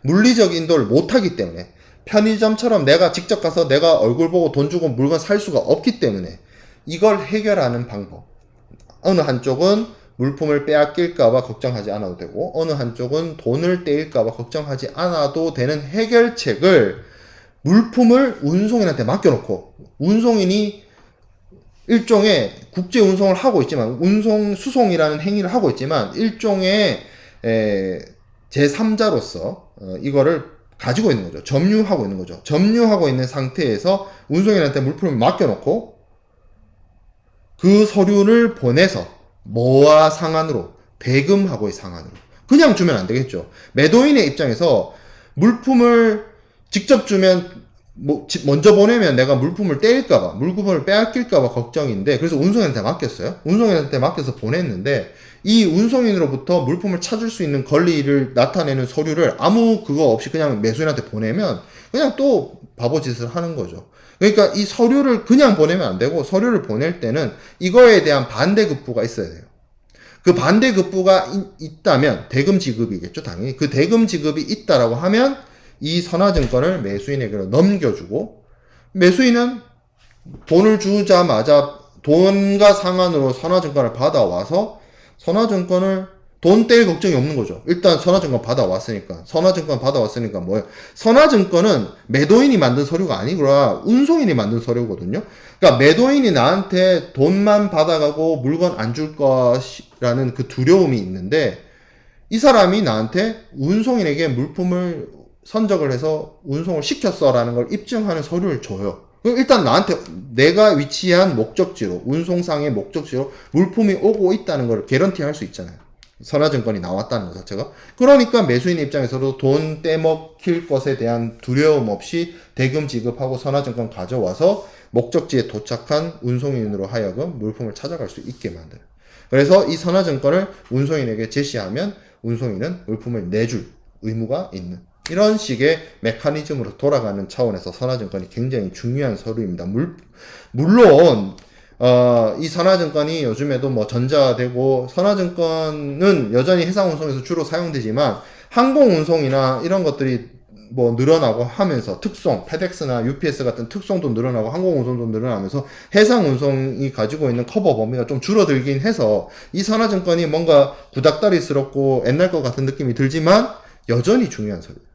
물리적 인도를 못하기 때문에, 편의점처럼 내가 직접 가서 내가 얼굴 보고 돈 주고 물건 살 수가 없기 때문에 이걸 해결하는 방법, 어느 한쪽은 물품을 빼앗길까봐 걱정하지 않아도 되고 어느 한쪽은 돈을 떼일까봐 걱정하지 않아도 되는 해결책을, 물품을 운송인한테 맡겨놓고 운송인이 일종의 국제 운송을 하고 있지만, 운송 수송이라는 행위를 하고 있지만 일종의 제3자로서 이거를 가지고 있는 거죠. 점유하고 있는 거죠. 점유하고 있는 상태에서 운송인한테 물품을 맡겨놓고 그 서류를 보내서 뭐와 상환으로? 대금하고의 상환으로. 그냥 주면 안 되겠죠. 매도인의 입장에서 물품을 직접 주면 먼저 보내면 내가 물품을 떼일까봐, 물품을 빼앗길까봐 걱정인데, 그래서 운송인한테 맡겼어요. 운송인한테 맡겨서 보냈는데, 이 운송인으로부터 물품을 찾을 수 있는 권리를 나타내는 서류를 아무 그거 없이 그냥 매수인한테 보내면 그냥 또 바보짓을 하는 거죠. 그러니까 이 서류를 그냥 보내면 안 되고, 서류를 보낼 때는 이거에 대한 반대급부가 있어야 돼요. 그 반대급부가 있다면 대금 지급이겠죠, 당연히. 그 대금 지급이 있다라고 하면 이 선화증권을 매수인에게로 넘겨주고, 매수인은 돈을 주자마자 돈과 상환으로 선화증권을 받아와서 선화증권을 돈 뗄 걱정이 없는 거죠. 일단 선화증권 받아왔으니까. 선화증권 받아왔으니까 뭐예요? 선화증권은 매도인이 만든 서류가 아니구나, 운송인이 만든 서류거든요. 그러니까 매도인이 나한테 돈만 받아가고 물건 안 줄 것이라는 그 두려움이 있는데, 이 사람이 나한테 운송인에게 물품을 선적을 해서 운송을 시켰어라는 걸 입증하는 서류를 줘요. 그럼 일단 나한테 내가 위치한 목적지로, 운송상의 목적지로 물품이 오고 있다는 걸 개런티 할 수 있잖아요. 선화증권이 나왔다는 것 자체가. 그러니까 매수인 입장에서도 돈 떼먹힐 것에 대한 두려움 없이 대금 지급하고 선화증권 가져와서 목적지에 도착한 운송인으로 하여금 물품을 찾아갈 수 있게 만들어요. 그래서 이 선화증권을 운송인에게 제시하면 운송인은 물품을 내줄 의무가 있는 이런 식의 메커니즘으로 돌아가는 차원에서 선화증권이 굉장히 중요한 서류입니다. 물론 이 선화증권이 요즘에도 뭐 전자되고 선화증권은 여전히 해상운송에서 주로 사용되지만 항공운송이나 이런 것들이 뭐 늘어나고 하면서 특송, 페덱스나 UPS 같은 특송도 늘어나고 항공운송도 늘어나면서 해상운송이 가지고 있는 커버 범위가 좀 줄어들긴 해서 이 선화증권이 뭔가 구닥다리스럽고 옛날 것 같은 느낌이 들지만 여전히 중요한 서류예요.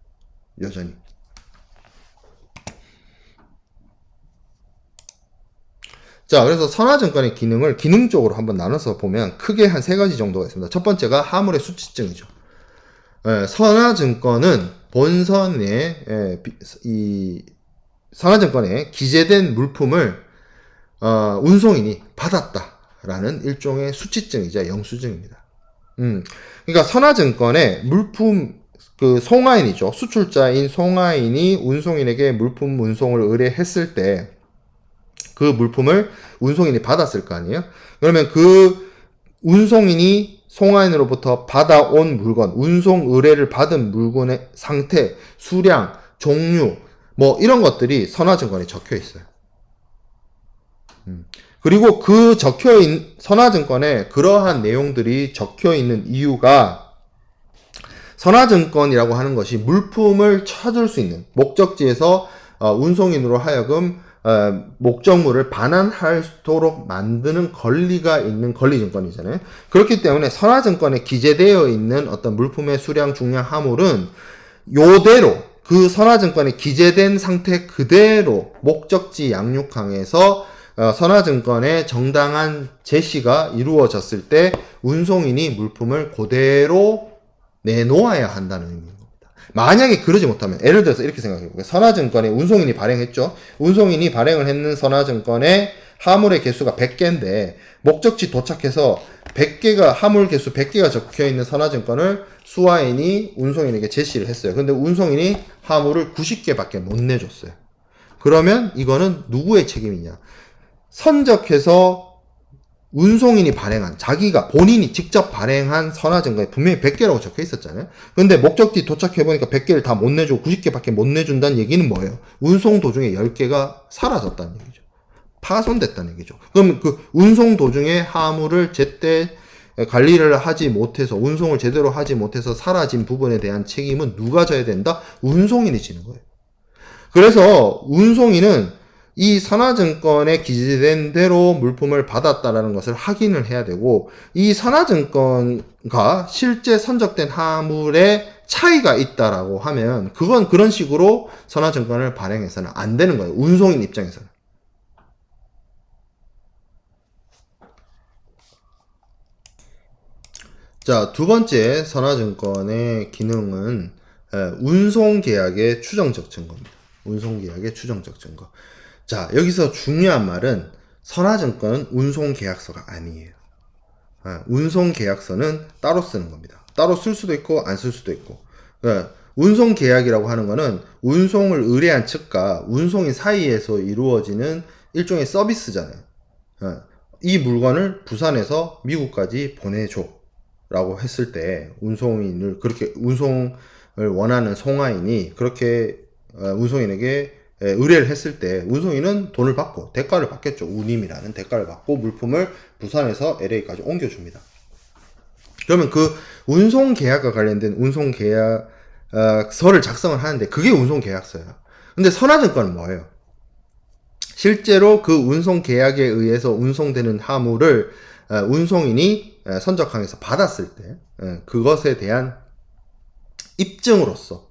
여전히. 자, 그래서 선화증권의 기능을 기능적으로 한번 나눠서 보면 크게 한 세 가지 정도가 있습니다. 첫 번째가 화물의 수치증이죠. 선화증권은 본선에 이 선화증권에 기재된 물품을 운송인이 받았다라는 일종의 수치증이자 영수증입니다. 그러니까 선화증권에 물품 그 송화인이죠. 수출자인 송화인이 운송인에게 물품 운송을 의뢰했을 때 그 물품을 운송인이 받았을 거 아니에요? 그러면 그 운송인이 송화인으로부터 받아온 물건, 운송 의뢰를 받은 물건의 상태, 수량, 종류, 뭐 이런 것들이 선화증권에 적혀 있어요. 그리고 그 적혀있는 선화증권에 그러한 내용들이 적혀있는 이유가 선화증권이라고 하는 것이 물품을 찾을 수 있는 목적지에서 운송인으로 하여금 목적물을 반환하도록 만드는 권리가 있는 권리증권이잖아요. 그렇기 때문에 선화증권에 기재되어 있는 어떤 물품의 수량, 중량, 화물은 요대로 그 선화증권에 기재된 상태 그대로 목적지 양육항에서 선화증권의 정당한 제시가 이루어졌을 때 운송인이 물품을 그대로 내놓아야 한다는 의미입니다. 만약에 그러지 못하면 예를 들어서 이렇게 생각해볼게요. 선화증권에 운송인이 발행했죠. 운송인이 발행을 했는 선화증권에 화물의 개수가 100개인데 목적지 도착해서 100개가 화물 개수 100개가 적혀있는 선화증권을 수화인이 운송인에게 제시를 했어요. 근데 운송인이 화물을 90개밖에 못 내줬어요. 그러면 이거는 누구의 책임이냐? 선적해서 운송인이 발행한 자기가 본인이 직접 발행한 선화증권에 분명히 100개라고 적혀 있었잖아요. 근데 목적지 도착해보니까 100개를 다 못 내주고 90개밖에 못 내준다는 얘기는 뭐예요? 운송 도중에 10개가 사라졌다는 얘기죠. 파손됐다는 얘기죠. 그럼 그 운송 도중에 화물을 제때 관리를 하지 못해서 운송을 제대로 하지 못해서 사라진 부분에 대한 책임은 누가 져야 된다? 운송인이 지는 거예요. 그래서 운송인은 이 선화증권에 기재된 대로 물품을 받았다라는 것을 확인을 해야 되고 이 선화증권과 실제 선적된 화물의 차이가 있다라고 하면 그건 그런 식으로 선화증권을 발행해서는 안 되는 거예요. 운송인 입장에서는. 자, 두 번째 선화증권의 기능은 운송계약의 추정적 증거입니다. 운송계약의 추정적 증거. 자, 여기서 중요한 말은 선화증권은 운송계약서가 아니에요. 운송계약서는 따로 쓰는 겁니다. 따로 쓸 수도 있고 안 쓸 수도 있고. 운송계약이라고 하는 거는 운송을 의뢰한 측과 운송인 사이에서 이루어지는 일종의 서비스잖아요. 이 물건을 부산에서 미국까지 보내줘 라고 했을 때 운송인을 그렇게 운송을 원하는 송화인이 그렇게 운송인에게 의뢰를 했을 때 운송인은 돈을 받고 대가를 받겠죠. 운임이라는 대가를 받고 물품을 부산에서 LA까지 옮겨줍니다. 그러면 그 운송계약과 관련된 운송계약서를 작성을 하는데 그게 운송계약서예요. 근데 선화증권은 뭐예요? 실제로 그 운송계약에 의해서 운송되는 화물을 운송인이 선적항에서 받았을 때 그것에 대한 입증으로서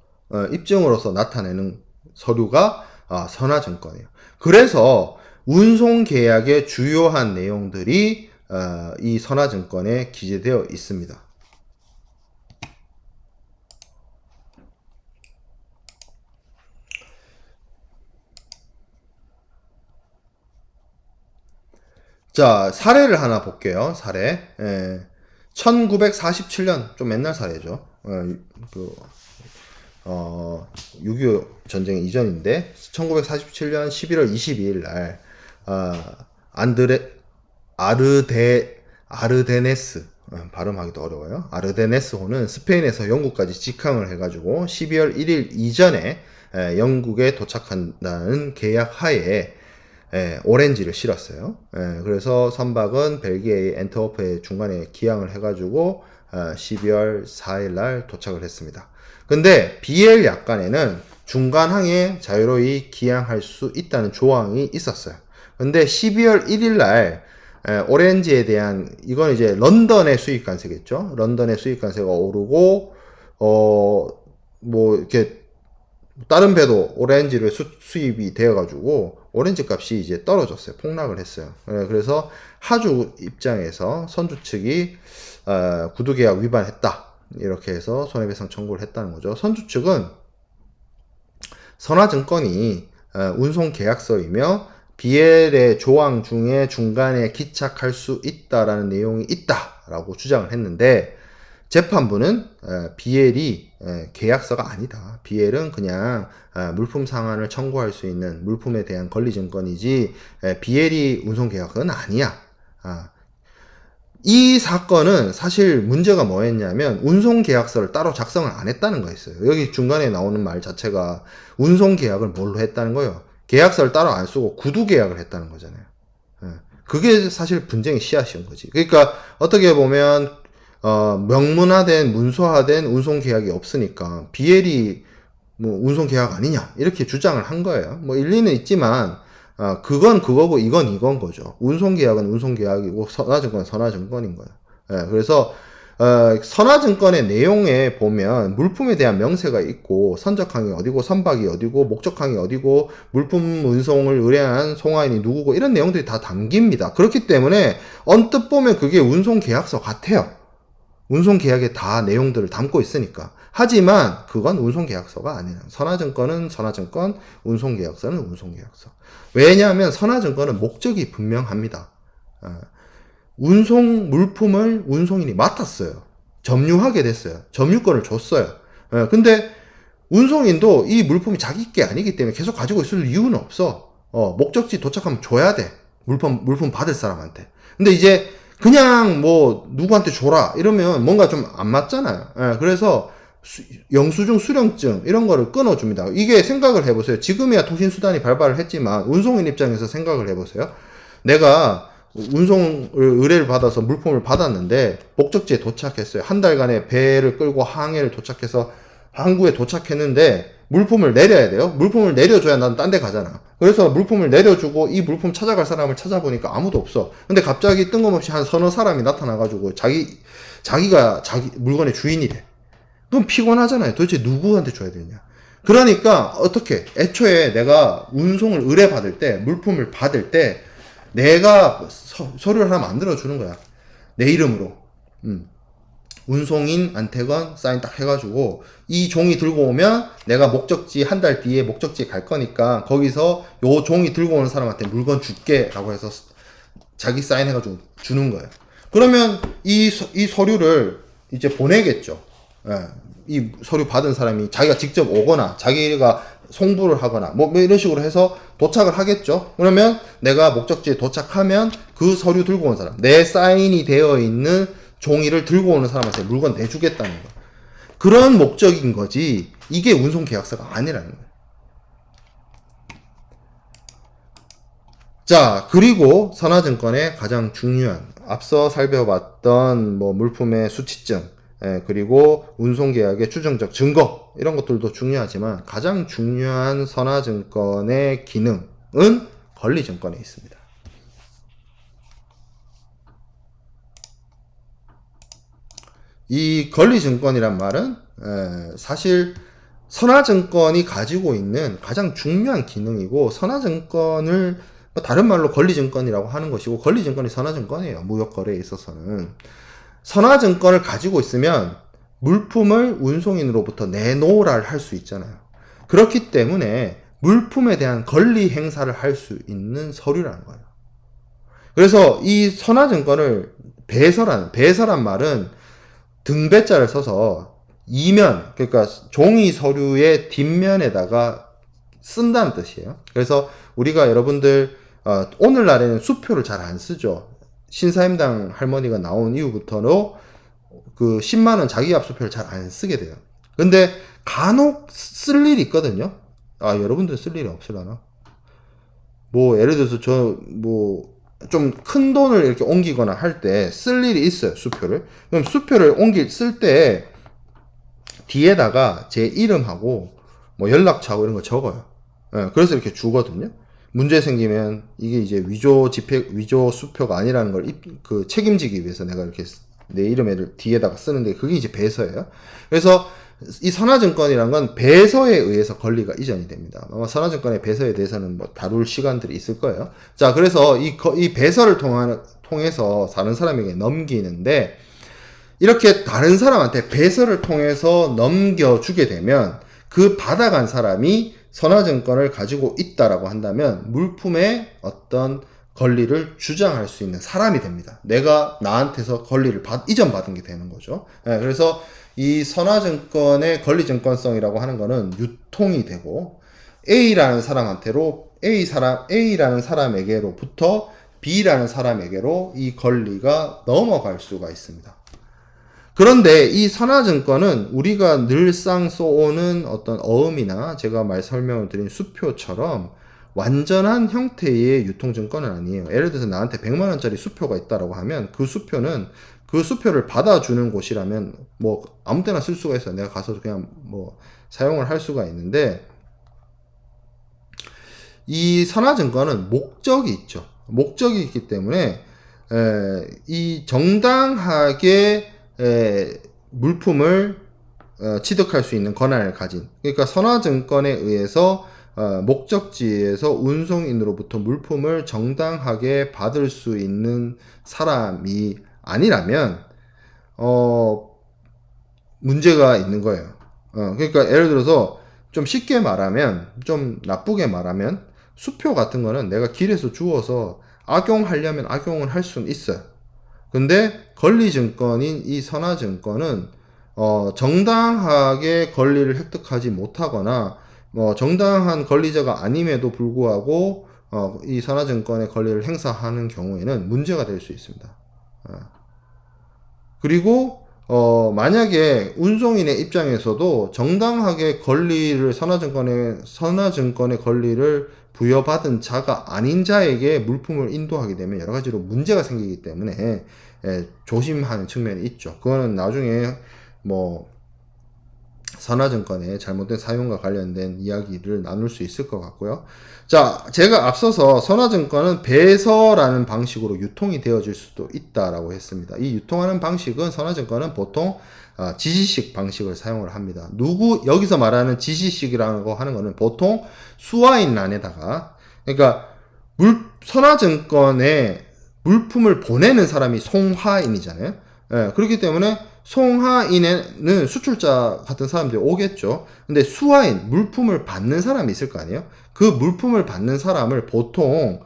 나타내는 서류가 선화증권이에요. 그래서 운송계약의 주요한 내용들이 이 선화증권에 기재되어 있습니다. 자, 사례를 하나 볼게요. 사례. 1947년, 좀 옛날 사례죠. 6.25 전쟁 이전인데 1947년 11월 22일 날 아르데네스 발음하기도 어려워요. 아르데네스호는 스페인에서 영국까지 직항을 해가지고 12월 1일 이전에 영국에 도착한다는 계약 하에 오렌지를 실었어요. 그래서 선박은 벨기에의 엔트워프에 중간에 기항을 해가지고 12월 4일 날 도착을 했습니다. 근데 BL 약관에는 중간항에 자유로이 기항할 수 있다는 조항이 있었어요. 근데 12월 1일 날 오렌지에 대한, 이건 이제 런던의 수입 관세겠죠. 런던의 수입 관세가 오르고 뭐 이렇게 다른 배도 오렌지를 수입이 되어가지고 오렌지 값이 이제 떨어졌어요. 폭락을 했어요. 그래서 하주 입장에서 선주 측이 구두계약 위반했다, 이렇게 해서 손해배상 청구를 했다는 거죠. 선주 측은 선화증권이 운송계약서이며 BL의 조항 중에 중간에 기착할 수 있다라는 내용이 있다라고 주장을 했는데, 재판부는 BL이 계약서가 아니다. BL은 그냥 물품 상환을 청구할 수 있는 물품에 대한 권리증권이지 BL이 운송계약은 아니야. 이 사건은 사실 문제가 뭐였냐면 운송계약서를 따로 작성을 안 했다는 거였어요. 여기 중간에 나오는 말 자체가 운송계약을 뭘로 했다는 거예요. 계약서를 따로 안 쓰고 구두계약을 했다는 거잖아요. 그게 사실 분쟁의 씨앗인 거지. 그러니까 어떻게 보면 명문화된, 문서화된 운송계약이 없으니까 BL이 뭐 운송계약 아니냐 이렇게 주장을 한 거예요. 뭐 일리는 있지만 그건 그거고 이건 이건 거죠. 운송계약은 운송계약이고 선화증권은 선화증권인 거예요. 그래서 선화증권의 내용에 보면 물품에 대한 명세가 있고, 선적항이 어디고 선박이 어디고 목적항이 어디고 물품 운송을 의뢰한 송화인이 누구고 이런 내용들이 다 담깁니다. 그렇기 때문에 언뜻 보면 그게 운송계약서 같아요. 운송계약에 다 내용들을 담고 있으니까. 하지만 그건 운송계약서가 아니에요. 선화증권은 선화증권, 운송계약서는 운송계약서. 왜냐하면 선화증권은 목적이 분명합니다. 운송 물품을 운송인이 맡았어요. 점유하게 됐어요. 점유권을 줬어요. 근데 운송인도 이 물품이 자기 게 아니기 때문에 계속 가지고 있을 이유는 없어. 목적지 도착하면 줘야 돼. 물품 받을 사람한테. 근데 이제 그냥 뭐 누구한테 줘라 이러면 뭔가 좀 안 맞잖아요. 그래서 영수증 수령증 이런 거를 끊어줍니다. 이게 생각을 해보세요. 지금이야 통신수단이 발달을 했지만 운송인 입장에서 생각을 해보세요. 내가 운송을 의뢰를 받아서 물품을 받았는데 목적지에 도착했어요. 한 달간의 배를 끌고 항해를 도착해서 항구에 도착했는데 물품을 내려야 돼요. 물품을 내려줘야 난 딴 데 가잖아. 그래서 물품을 내려주고 이 물품 찾아갈 사람을 찾아보니까 아무도 없어. 근데 갑자기 뜬금없이 한 서너 사람이 나타나가지고 자기가 자기 물건의 주인이래. 그럼 피곤하잖아요. 도대체 누구한테 줘야 되냐. 그러니까 어떻게 애초에 내가 운송을 의뢰받을 때, 물품을 받을 때 내가 서류를 하나 만들어 주는 거야. 내 이름으로. 운송인 안태건 사인 딱 해가지고 이 종이 들고 오면 내가 목적지 한 달 뒤에 목적지에 갈 거니까 거기서 요 종이 들고 오는 사람한테 물건 줄게 라고 해서 자기 사인 해가지고 주는 거예요. 그러면 이 서류를 이제 보내겠죠. 이 서류 받은 사람이 자기가 직접 오거나 자기가 송부를 하거나 뭐 이런 식으로 해서 도착을 하겠죠. 그러면 내가 목적지에 도착하면 그 서류 들고 온 사람, 내 사인이 되어 있는 종이를 들고 오는 사람한테 물건 내주겠다는 거. 그런 목적인 거지 이게 운송계약서가 아니라는 거예요. 자, 그리고 선화증권의 가장 중요한, 앞서 살펴봤던 뭐 물품의 수취증, 그리고 운송계약의 추정적 증거 이런 것들도 중요하지만 가장 중요한 선화증권의 기능은 권리증권에 있습니다. 이 권리증권이란 말은 사실 선화증권이 가지고 있는 가장 중요한 기능이고, 선화증권을 다른 말로 권리증권이라고 하는 것이고, 권리증권이 선화증권이에요. 무역거래에 있어서는. 선화증권을 가지고 있으면 물품을 운송인으로부터 내놓으라 할 수 있잖아요. 그렇기 때문에 물품에 대한 권리 행사를 할 수 있는 서류라는 거예요. 그래서 이 선화증권을 배서란 말은 등배자를 써서 이면, 그러니까 종이 서류의 뒷면에다가 쓴다는 뜻이에요. 그래서 우리가 여러분들 오늘날에는 수표를 잘 안 쓰죠. 신사임당 할머니가 나온 이후부터는 그 10만원 자기압 수표를 잘 안 쓰게 돼요. 근데 간혹 쓸 일이 있거든요. 아, 여러분들 쓸 일이 없으려나? 뭐, 예를 들어서 좀 큰 돈을 이렇게 옮기거나 할 때 쓸 일이 있어요, 수표를. 그럼 수표를 쓸 때 뒤에다가 제 이름하고 뭐 연락처하고 이런 거 적어요. 예, 그래서 이렇게 주거든요. 문제 생기면 이게 이제 위조 수표가 아니라는 걸 책임지기 위해서 내가 이렇게 내 이름을 뒤에다가 쓰는데 그게 이제 배서예요. 그래서 이 선화증권이란 건 배서에 의해서 권리가 이전이 됩니다. 아마 선화증권의 배서에 대해서는 뭐 다룰 시간들이 있을 거예요. 자, 그래서 이 배서를 통해서 다른 사람에게 넘기는데, 이렇게 다른 사람한테 배서를 통해서 넘겨주게 되면 그 받아간 사람이 선화증권을 가지고 있다라고 한다면 물품의 어떤 권리를 주장할 수 있는 사람이 됩니다. 내가 나한테서 권리를 이전받은 게 되는 거죠. 네, 그래서 이 선화증권의 권리증권성이라고 하는 거는 유통이 되고 A라는 사람에게로부터 B라는 사람에게로 이 권리가 넘어갈 수가 있습니다. 그런데 이 선화증권은 우리가 늘상 써오는 어떤 어음이나 제가 설명을 드린 수표처럼 완전한 형태의 유통증권은 아니에요. 예를 들어서 나한테 100만원짜리 수표가 있다라고 하면 그 수표를 받아주는 곳이라면 뭐 아무 때나 쓸 수가 있어요. 내가 가서 그냥 뭐 사용을 할 수가 있는데, 이 선화증권은 목적이 있죠. 목적이 있기 때문에 이 정당하게 물품을 취득할 수 있는 권한을 가진, 그러니까 선화증권에 의해서 목적지에서 운송인으로부터 물품을 정당하게 받을 수 있는 사람이 아니라면 문제가 있는 거예요. 그러니까 예를 들어서 좀 쉽게 말하면, 좀 나쁘게 말하면 수표 같은 거는 내가 길에서 주워서 악용하려면 악용을 할 수는 있어요. 근데 권리증권인 이 선화증권은 정당하게 권리를 획득하지 못하거나 정당한 권리자가 아님에도 불구하고 이 선화증권의 권리를 행사하는 경우에는 문제가 될 수 있습니다. 그리고 만약에 운송인의 입장에서도 정당하게 선화증권의 권리를 부여받은 자가 아닌 자에게 물품을 인도하게 되면 여러 가지로 문제가 생기기 때문에 조심하는 측면이 있죠. 그거는 나중에 뭐 선화증권의 잘못된 사용과 관련된 이야기를 나눌 수 있을 것 같고요. 자, 제가 앞서서 선화증권은 배서라는 방식으로 유통이 되어질 수도 있다라고 했습니다. 이 유통하는 방식은 선화증권은 보통 지시식 방식을 사용을 합니다. 여기서 말하는 지시식이라고 하는 거는 보통 수화인란에다가, 그러니까 선화증권에 물품을 보내는 사람이 송화인이잖아요. 그렇기 때문에 송화인에는 수출자 같은 사람들이 오겠죠. 근데 수화인, 물품을 받는 사람이 있을 거 아니에요? 그 물품을 받는 사람을 보통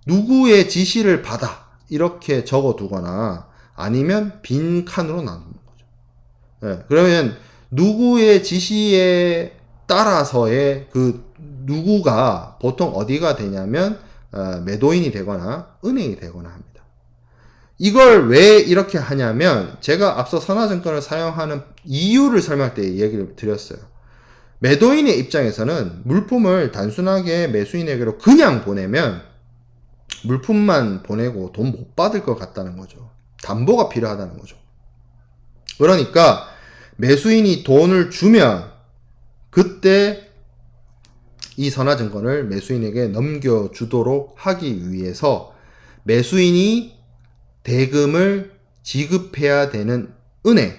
누구의 지시를 받아 이렇게 적어두거나 아니면 빈 칸으로 나누는 거죠. 그러면 누구의 지시에 따라서의 그 누구가 보통 어디가 되냐면 매도인이 되거나 은행이 되거나 합니다. 이걸 왜 이렇게 하냐면 제가 앞서 선화증권을 사용하는 이유를 설명할 때 얘기를 드렸어요. 매도인의 입장에서는 물품을 단순하게 매수인에게로 그냥 보내면 물품만 보내고 돈 못 받을 것 같다는 거죠. 담보가 필요하다는 거죠. 그러니까 매수인이 돈을 주면 그때 이 선화증권을 매수인에게 넘겨주도록 하기 위해서 매수인이 대금을 지급해야 되는 은행,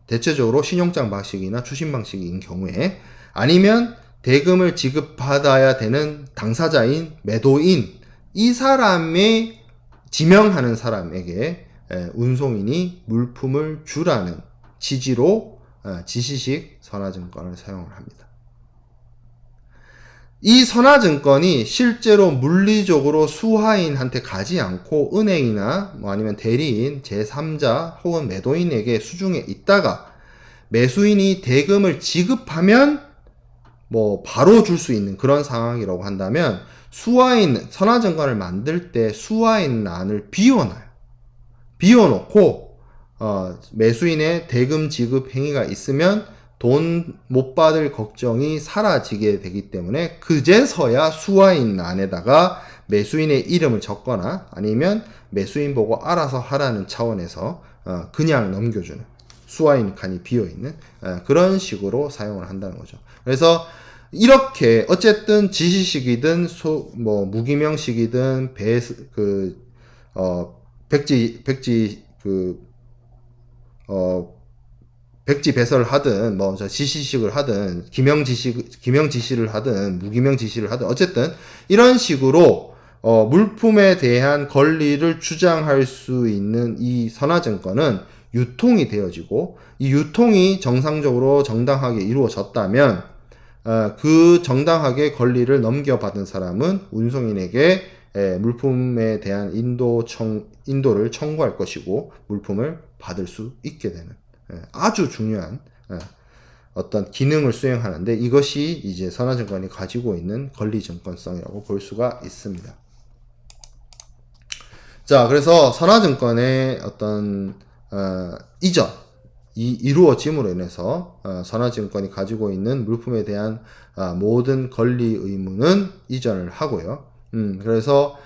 대체적으로 신용장 방식이나 추심 방식인 경우에, 아니면 대금을 지급받아야 되는 당사자인 매도인, 이 사람의 지명하는 사람에게 운송인이 물품을 주라는 취지로 지시식 선화증권을 사용을 합니다. 이 선화증권이 실제로 물리적으로 수화인한테 가지 않고 은행이나 아니면 대리인, 제3자 혹은 매도인에게 수중에 있다가 매수인이 대금을 지급하면 뭐 바로 줄 수 있는 그런 상황이라고 한다면 선화증권을 만들 때 수화인란을 비워놔요. 비워놓고 매수인의 대금 지급 행위가 있으면 돈 못 받을 걱정이 사라지게 되기 때문에 그제서야 수화인란에다가 매수인의 이름을 적거나 아니면 매수인 보고 알아서 하라는 차원에서 그냥 넘겨주는 수화인 칸이 비어있는 그런 식으로 사용을 한다는 거죠. 그래서 이렇게 어쨌든 지시식이든 무기명식이든 백지 배설을 하든 지시식을 하든 기명지시를 하든 무기명지시를 하든 어쨌든 이런 식으로 물품에 대한 권리를 주장할 수 있는 이 선화증권은 유통이 되어지고 이 유통이 정상적으로 정당하게 이루어졌다면 그 정당하게 권리를 넘겨받은 사람은 운송인에게 물품에 대한 인도를 청구할 것이고 물품을 받을 수 있게 되는 아주 중요한 어떤 기능을 수행하는데 이것이 이제 선화증권이 가지고 있는 권리증권성이라고 볼 수가 있습니다. 자, 그래서 선화증권의 어떤 이전이 이루어짐으로 인해서 선화증권이 가지고 있는 물품에 대한 모든 권리 의무는 이전을 하고요. 그래서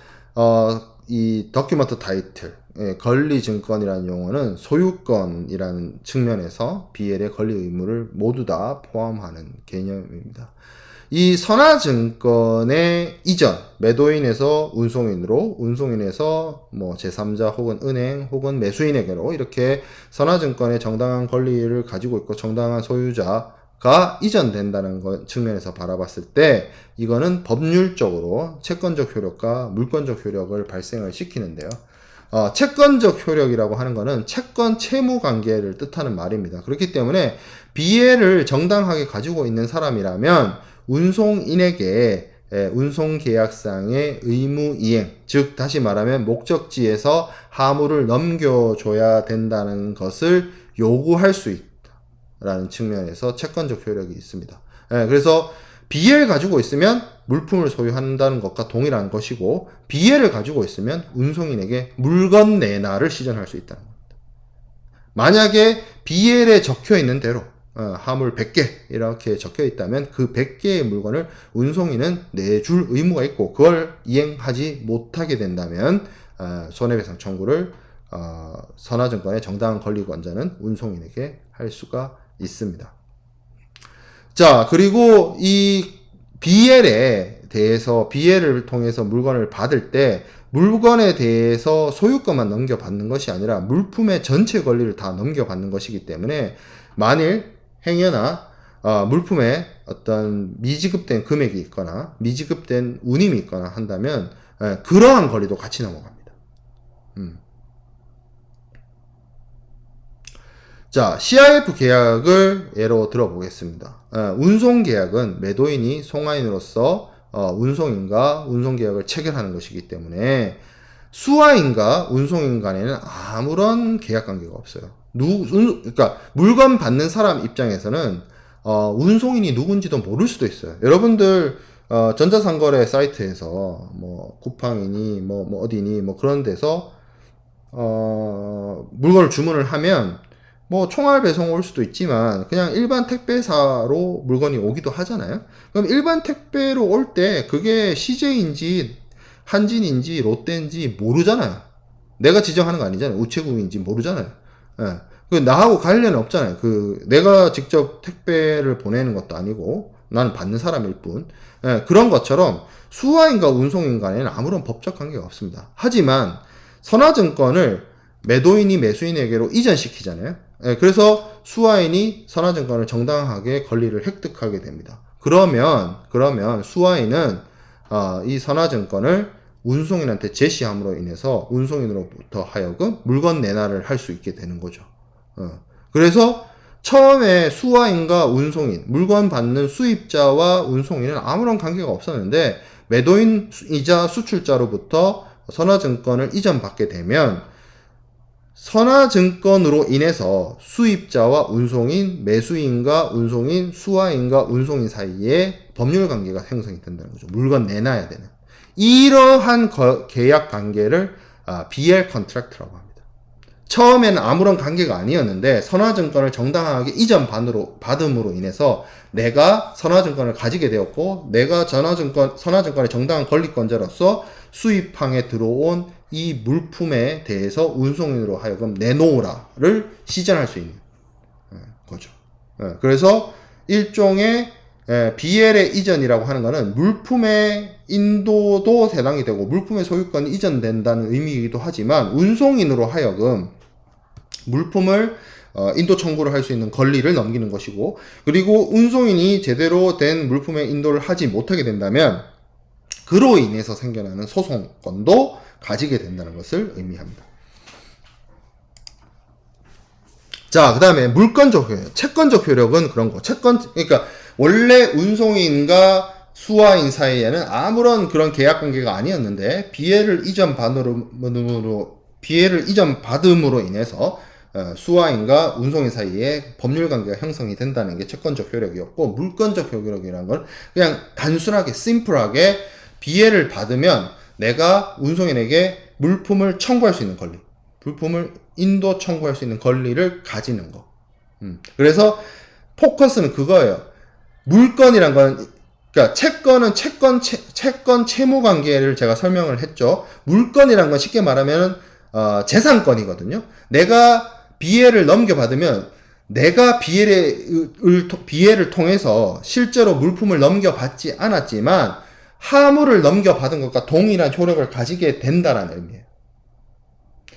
이 더큐먼트 타이틀 권리증권이라는 용어는 소유권이라는 측면에서 BL의 권리 의무를 모두 다 포함하는 개념입니다. 이 선화증권의 이전, 매도인에서 운송인으로, 운송인에서 제3자 혹은 은행 혹은 매수인에게로 이렇게 선화증권의 정당한 권리를 가지고 있고 정당한 소유자가 이전된다는 측면에서 바라봤을 때 이거는 법률적으로 채권적 효력과 물권적 효력을 발생을 시키는데요. 채권적 효력이라고 하는 것은 채권 채무 관계를 뜻하는 말입니다. 그렇기 때문에 BL을 정당하게 가지고 있는 사람이라면 운송인에게 운송계약상의 의무 이행, 즉 다시 말하면 목적지에서 하물을 넘겨줘야 된다는 것을 요구할 수 있다라는 측면에서 채권적 효력이 있습니다. 그래서 BL 가지고 있으면 물품을 소유한다는 것과 동일한 것이고 BL을 가지고 있으면 운송인에게 물건 내놔를 시전할 수 있다는 겁니다. 만약에 BL에 적혀 있는 대로 화물 100개 이렇게 적혀 있다면 그 100개의 물건을 운송인은 내줄 의무가 있고 그걸 이행하지 못하게 된다면 손해배상 청구를 선화증권의 정당한 권리권자는 운송인에게 할 수가 있습니다. 자, 그리고 이 BL을 통해서 물건을 받을 때 물건에 대해서 소유권만 넘겨받는 것이 아니라 물품의 전체 권리를 다 넘겨받는 것이기 때문에 만일 행여나 물품에 어떤 미지급된 금액이 있거나 미지급된 운임이 있거나 한다면 그러한 권리도 같이 넘어갑니다. 자, CIF 계약을 예로 들어보겠습니다. 운송계약은 매도인이 송화인으로서 운송인과 운송계약을 체결하는 것이기 때문에 수화인과 운송인 간에는 아무런 계약관계가 없어요. 그러니까 물건 받는 사람 입장에서는 운송인이 누군지도 모를 수도 있어요. 여러분들 전자상거래 사이트에서 쿠팡이니 어디니 그런 데서 물건을 주문을 하면 총알 배송 올 수도 있지만 그냥 일반 택배사로 물건이 오기도 하잖아요. 그럼 일반 택배로 올 때 그게 CJ인지 한진인지 롯데인지 모르잖아요. 내가 지정하는 거 아니잖아요. 우체국인지 모르잖아요. 나하고 관련은 없잖아요. 내가 직접 택배를 보내는 것도 아니고 나는 받는 사람일 뿐. 그런 것처럼 수화인과 운송인 간에는 아무런 법적 관계가 없습니다. 하지만 선화증권을 매도인이 매수인에게로 이전시키잖아요. 그래서 수화인이 선화증권을 정당하게 권리를 획득하게 됩니다. 그러면 수화인은 이 선화증권을 운송인한테 제시함으로 인해서 운송인으로부터 하여금 물건 내놔를 할 수 있게 되는 거죠. 그래서 처음에 수화인과 운송인, 물건 받는 수입자와 운송인은 아무런 관계가 없었는데 매도인이자 수출자로부터 선화증권을 이전받게 되면 선화증권으로 인해서 수입자와 운송인, 매수인과 운송인, 수화인과 운송인 사이에 법률 관계가 형성이 된다는 거죠. 물건 내놔야 되는. 이러한 계약 관계를 BL 컨트랙트라고 합니다. 처음에는 아무런 관계가 아니었는데 선화증권을 정당하게 이전 받음으로 인해서 내가 선화증권을 가지게 되었고, 내가 선화증권의 정당한 권리권자로서 수입항에 들어온 이 물품에 대해서 운송인으로 하여금 내놓으라를 시전할 수 있는 거죠. 그래서 일종의 BL의 이전이라고 하는 것은 물품의 인도도 해당이 되고 물품의 소유권이 이전된다는 의미이기도 하지만, 운송인으로 하여금 물품을 인도 청구를 할 수 있는 권리를 넘기는 것이고, 그리고 운송인이 제대로 된 물품의 인도를 하지 못하게 된다면 그로 인해서 생겨나는 소송권도 가지게 된다는 것을 의미합니다. 자, 그 다음에 물권적 효력, 채권적 효력은 그런 거. 그러니까 원래 운송인과 수화인 사이에는 아무런 그런 계약 관계가 아니었는데 BL을 이전 받음으로 인해서 수화인과 운송인 사이에 법률 관계가 형성이 된다는 게 채권적 효력이었고, 물권적 효력이라는 건 그냥 단순하게 심플하게 BL을 받으면 내가 운송인에게 물품을 청구할 수 있는 권리, 물품을 인도 청구할 수 있는 권리를 가지는 거. 그래서 포커스는 그거예요. 물건이란 건, 그러니까 채권은 채권 채무 관계를 제가 설명을 했죠. 물건이란 건 쉽게 말하면 재산권이거든요. 내가 BL을 넘겨받으면 내가 BL을 통해서 실제로 물품을 넘겨받지 않았지만 하물을 넘겨받은 것과 동일한 효력을 가지게 된다라는 의미예요.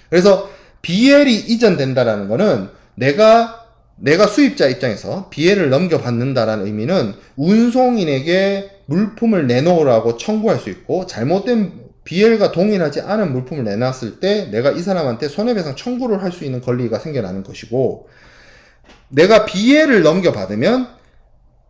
그래서 BL이 이전된다라는 것은 내가 수입자 입장에서 BL을 넘겨받는다라는 의미는 운송인에게 물품을 내놓으라고 청구할 수 있고, 잘못된 BL과 동일하지 않은 물품을 내놨을 때 내가 이 사람한테 손해배상 청구를 할 수 있는 권리가 생겨나는 것이고, 내가 BL을 넘겨받으면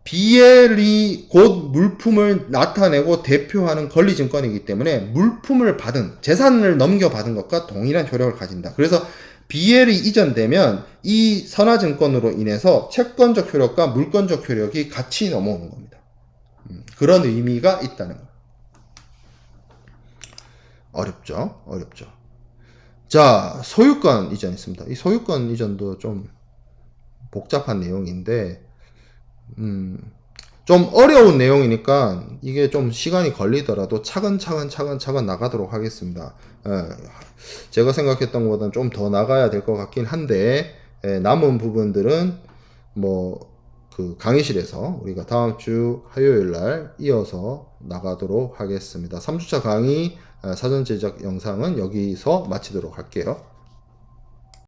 BL이 곧 물품을 나타내고 대표하는 권리증권이기 때문에 물품을 받은, 재산을 넘겨받은 것과 동일한 효력을 가진다. 그래서 BL이 이전되면 이 선화증권으로 인해서 채권적 효력과 물권적 효력이 같이 넘어오는 겁니다. 그런 의미가 있다는 거예요. 어렵죠. 자, 소유권 이전 있습니다. 이 소유권 이전도 좀 복잡한 내용인데, 좀 어려운 내용이니까 이게 좀 시간이 걸리더라도 차근차근 나가도록 하겠습니다. 제가 생각했던 것보다는 좀 더 나가야 될 것 같긴 한데, 남은 부분들은 그 강의실에서 우리가 다음 주 화요일 날 이어서 나가도록 하겠습니다. 3주차 강의 사전 제작 영상은 여기서 마치도록 할게요.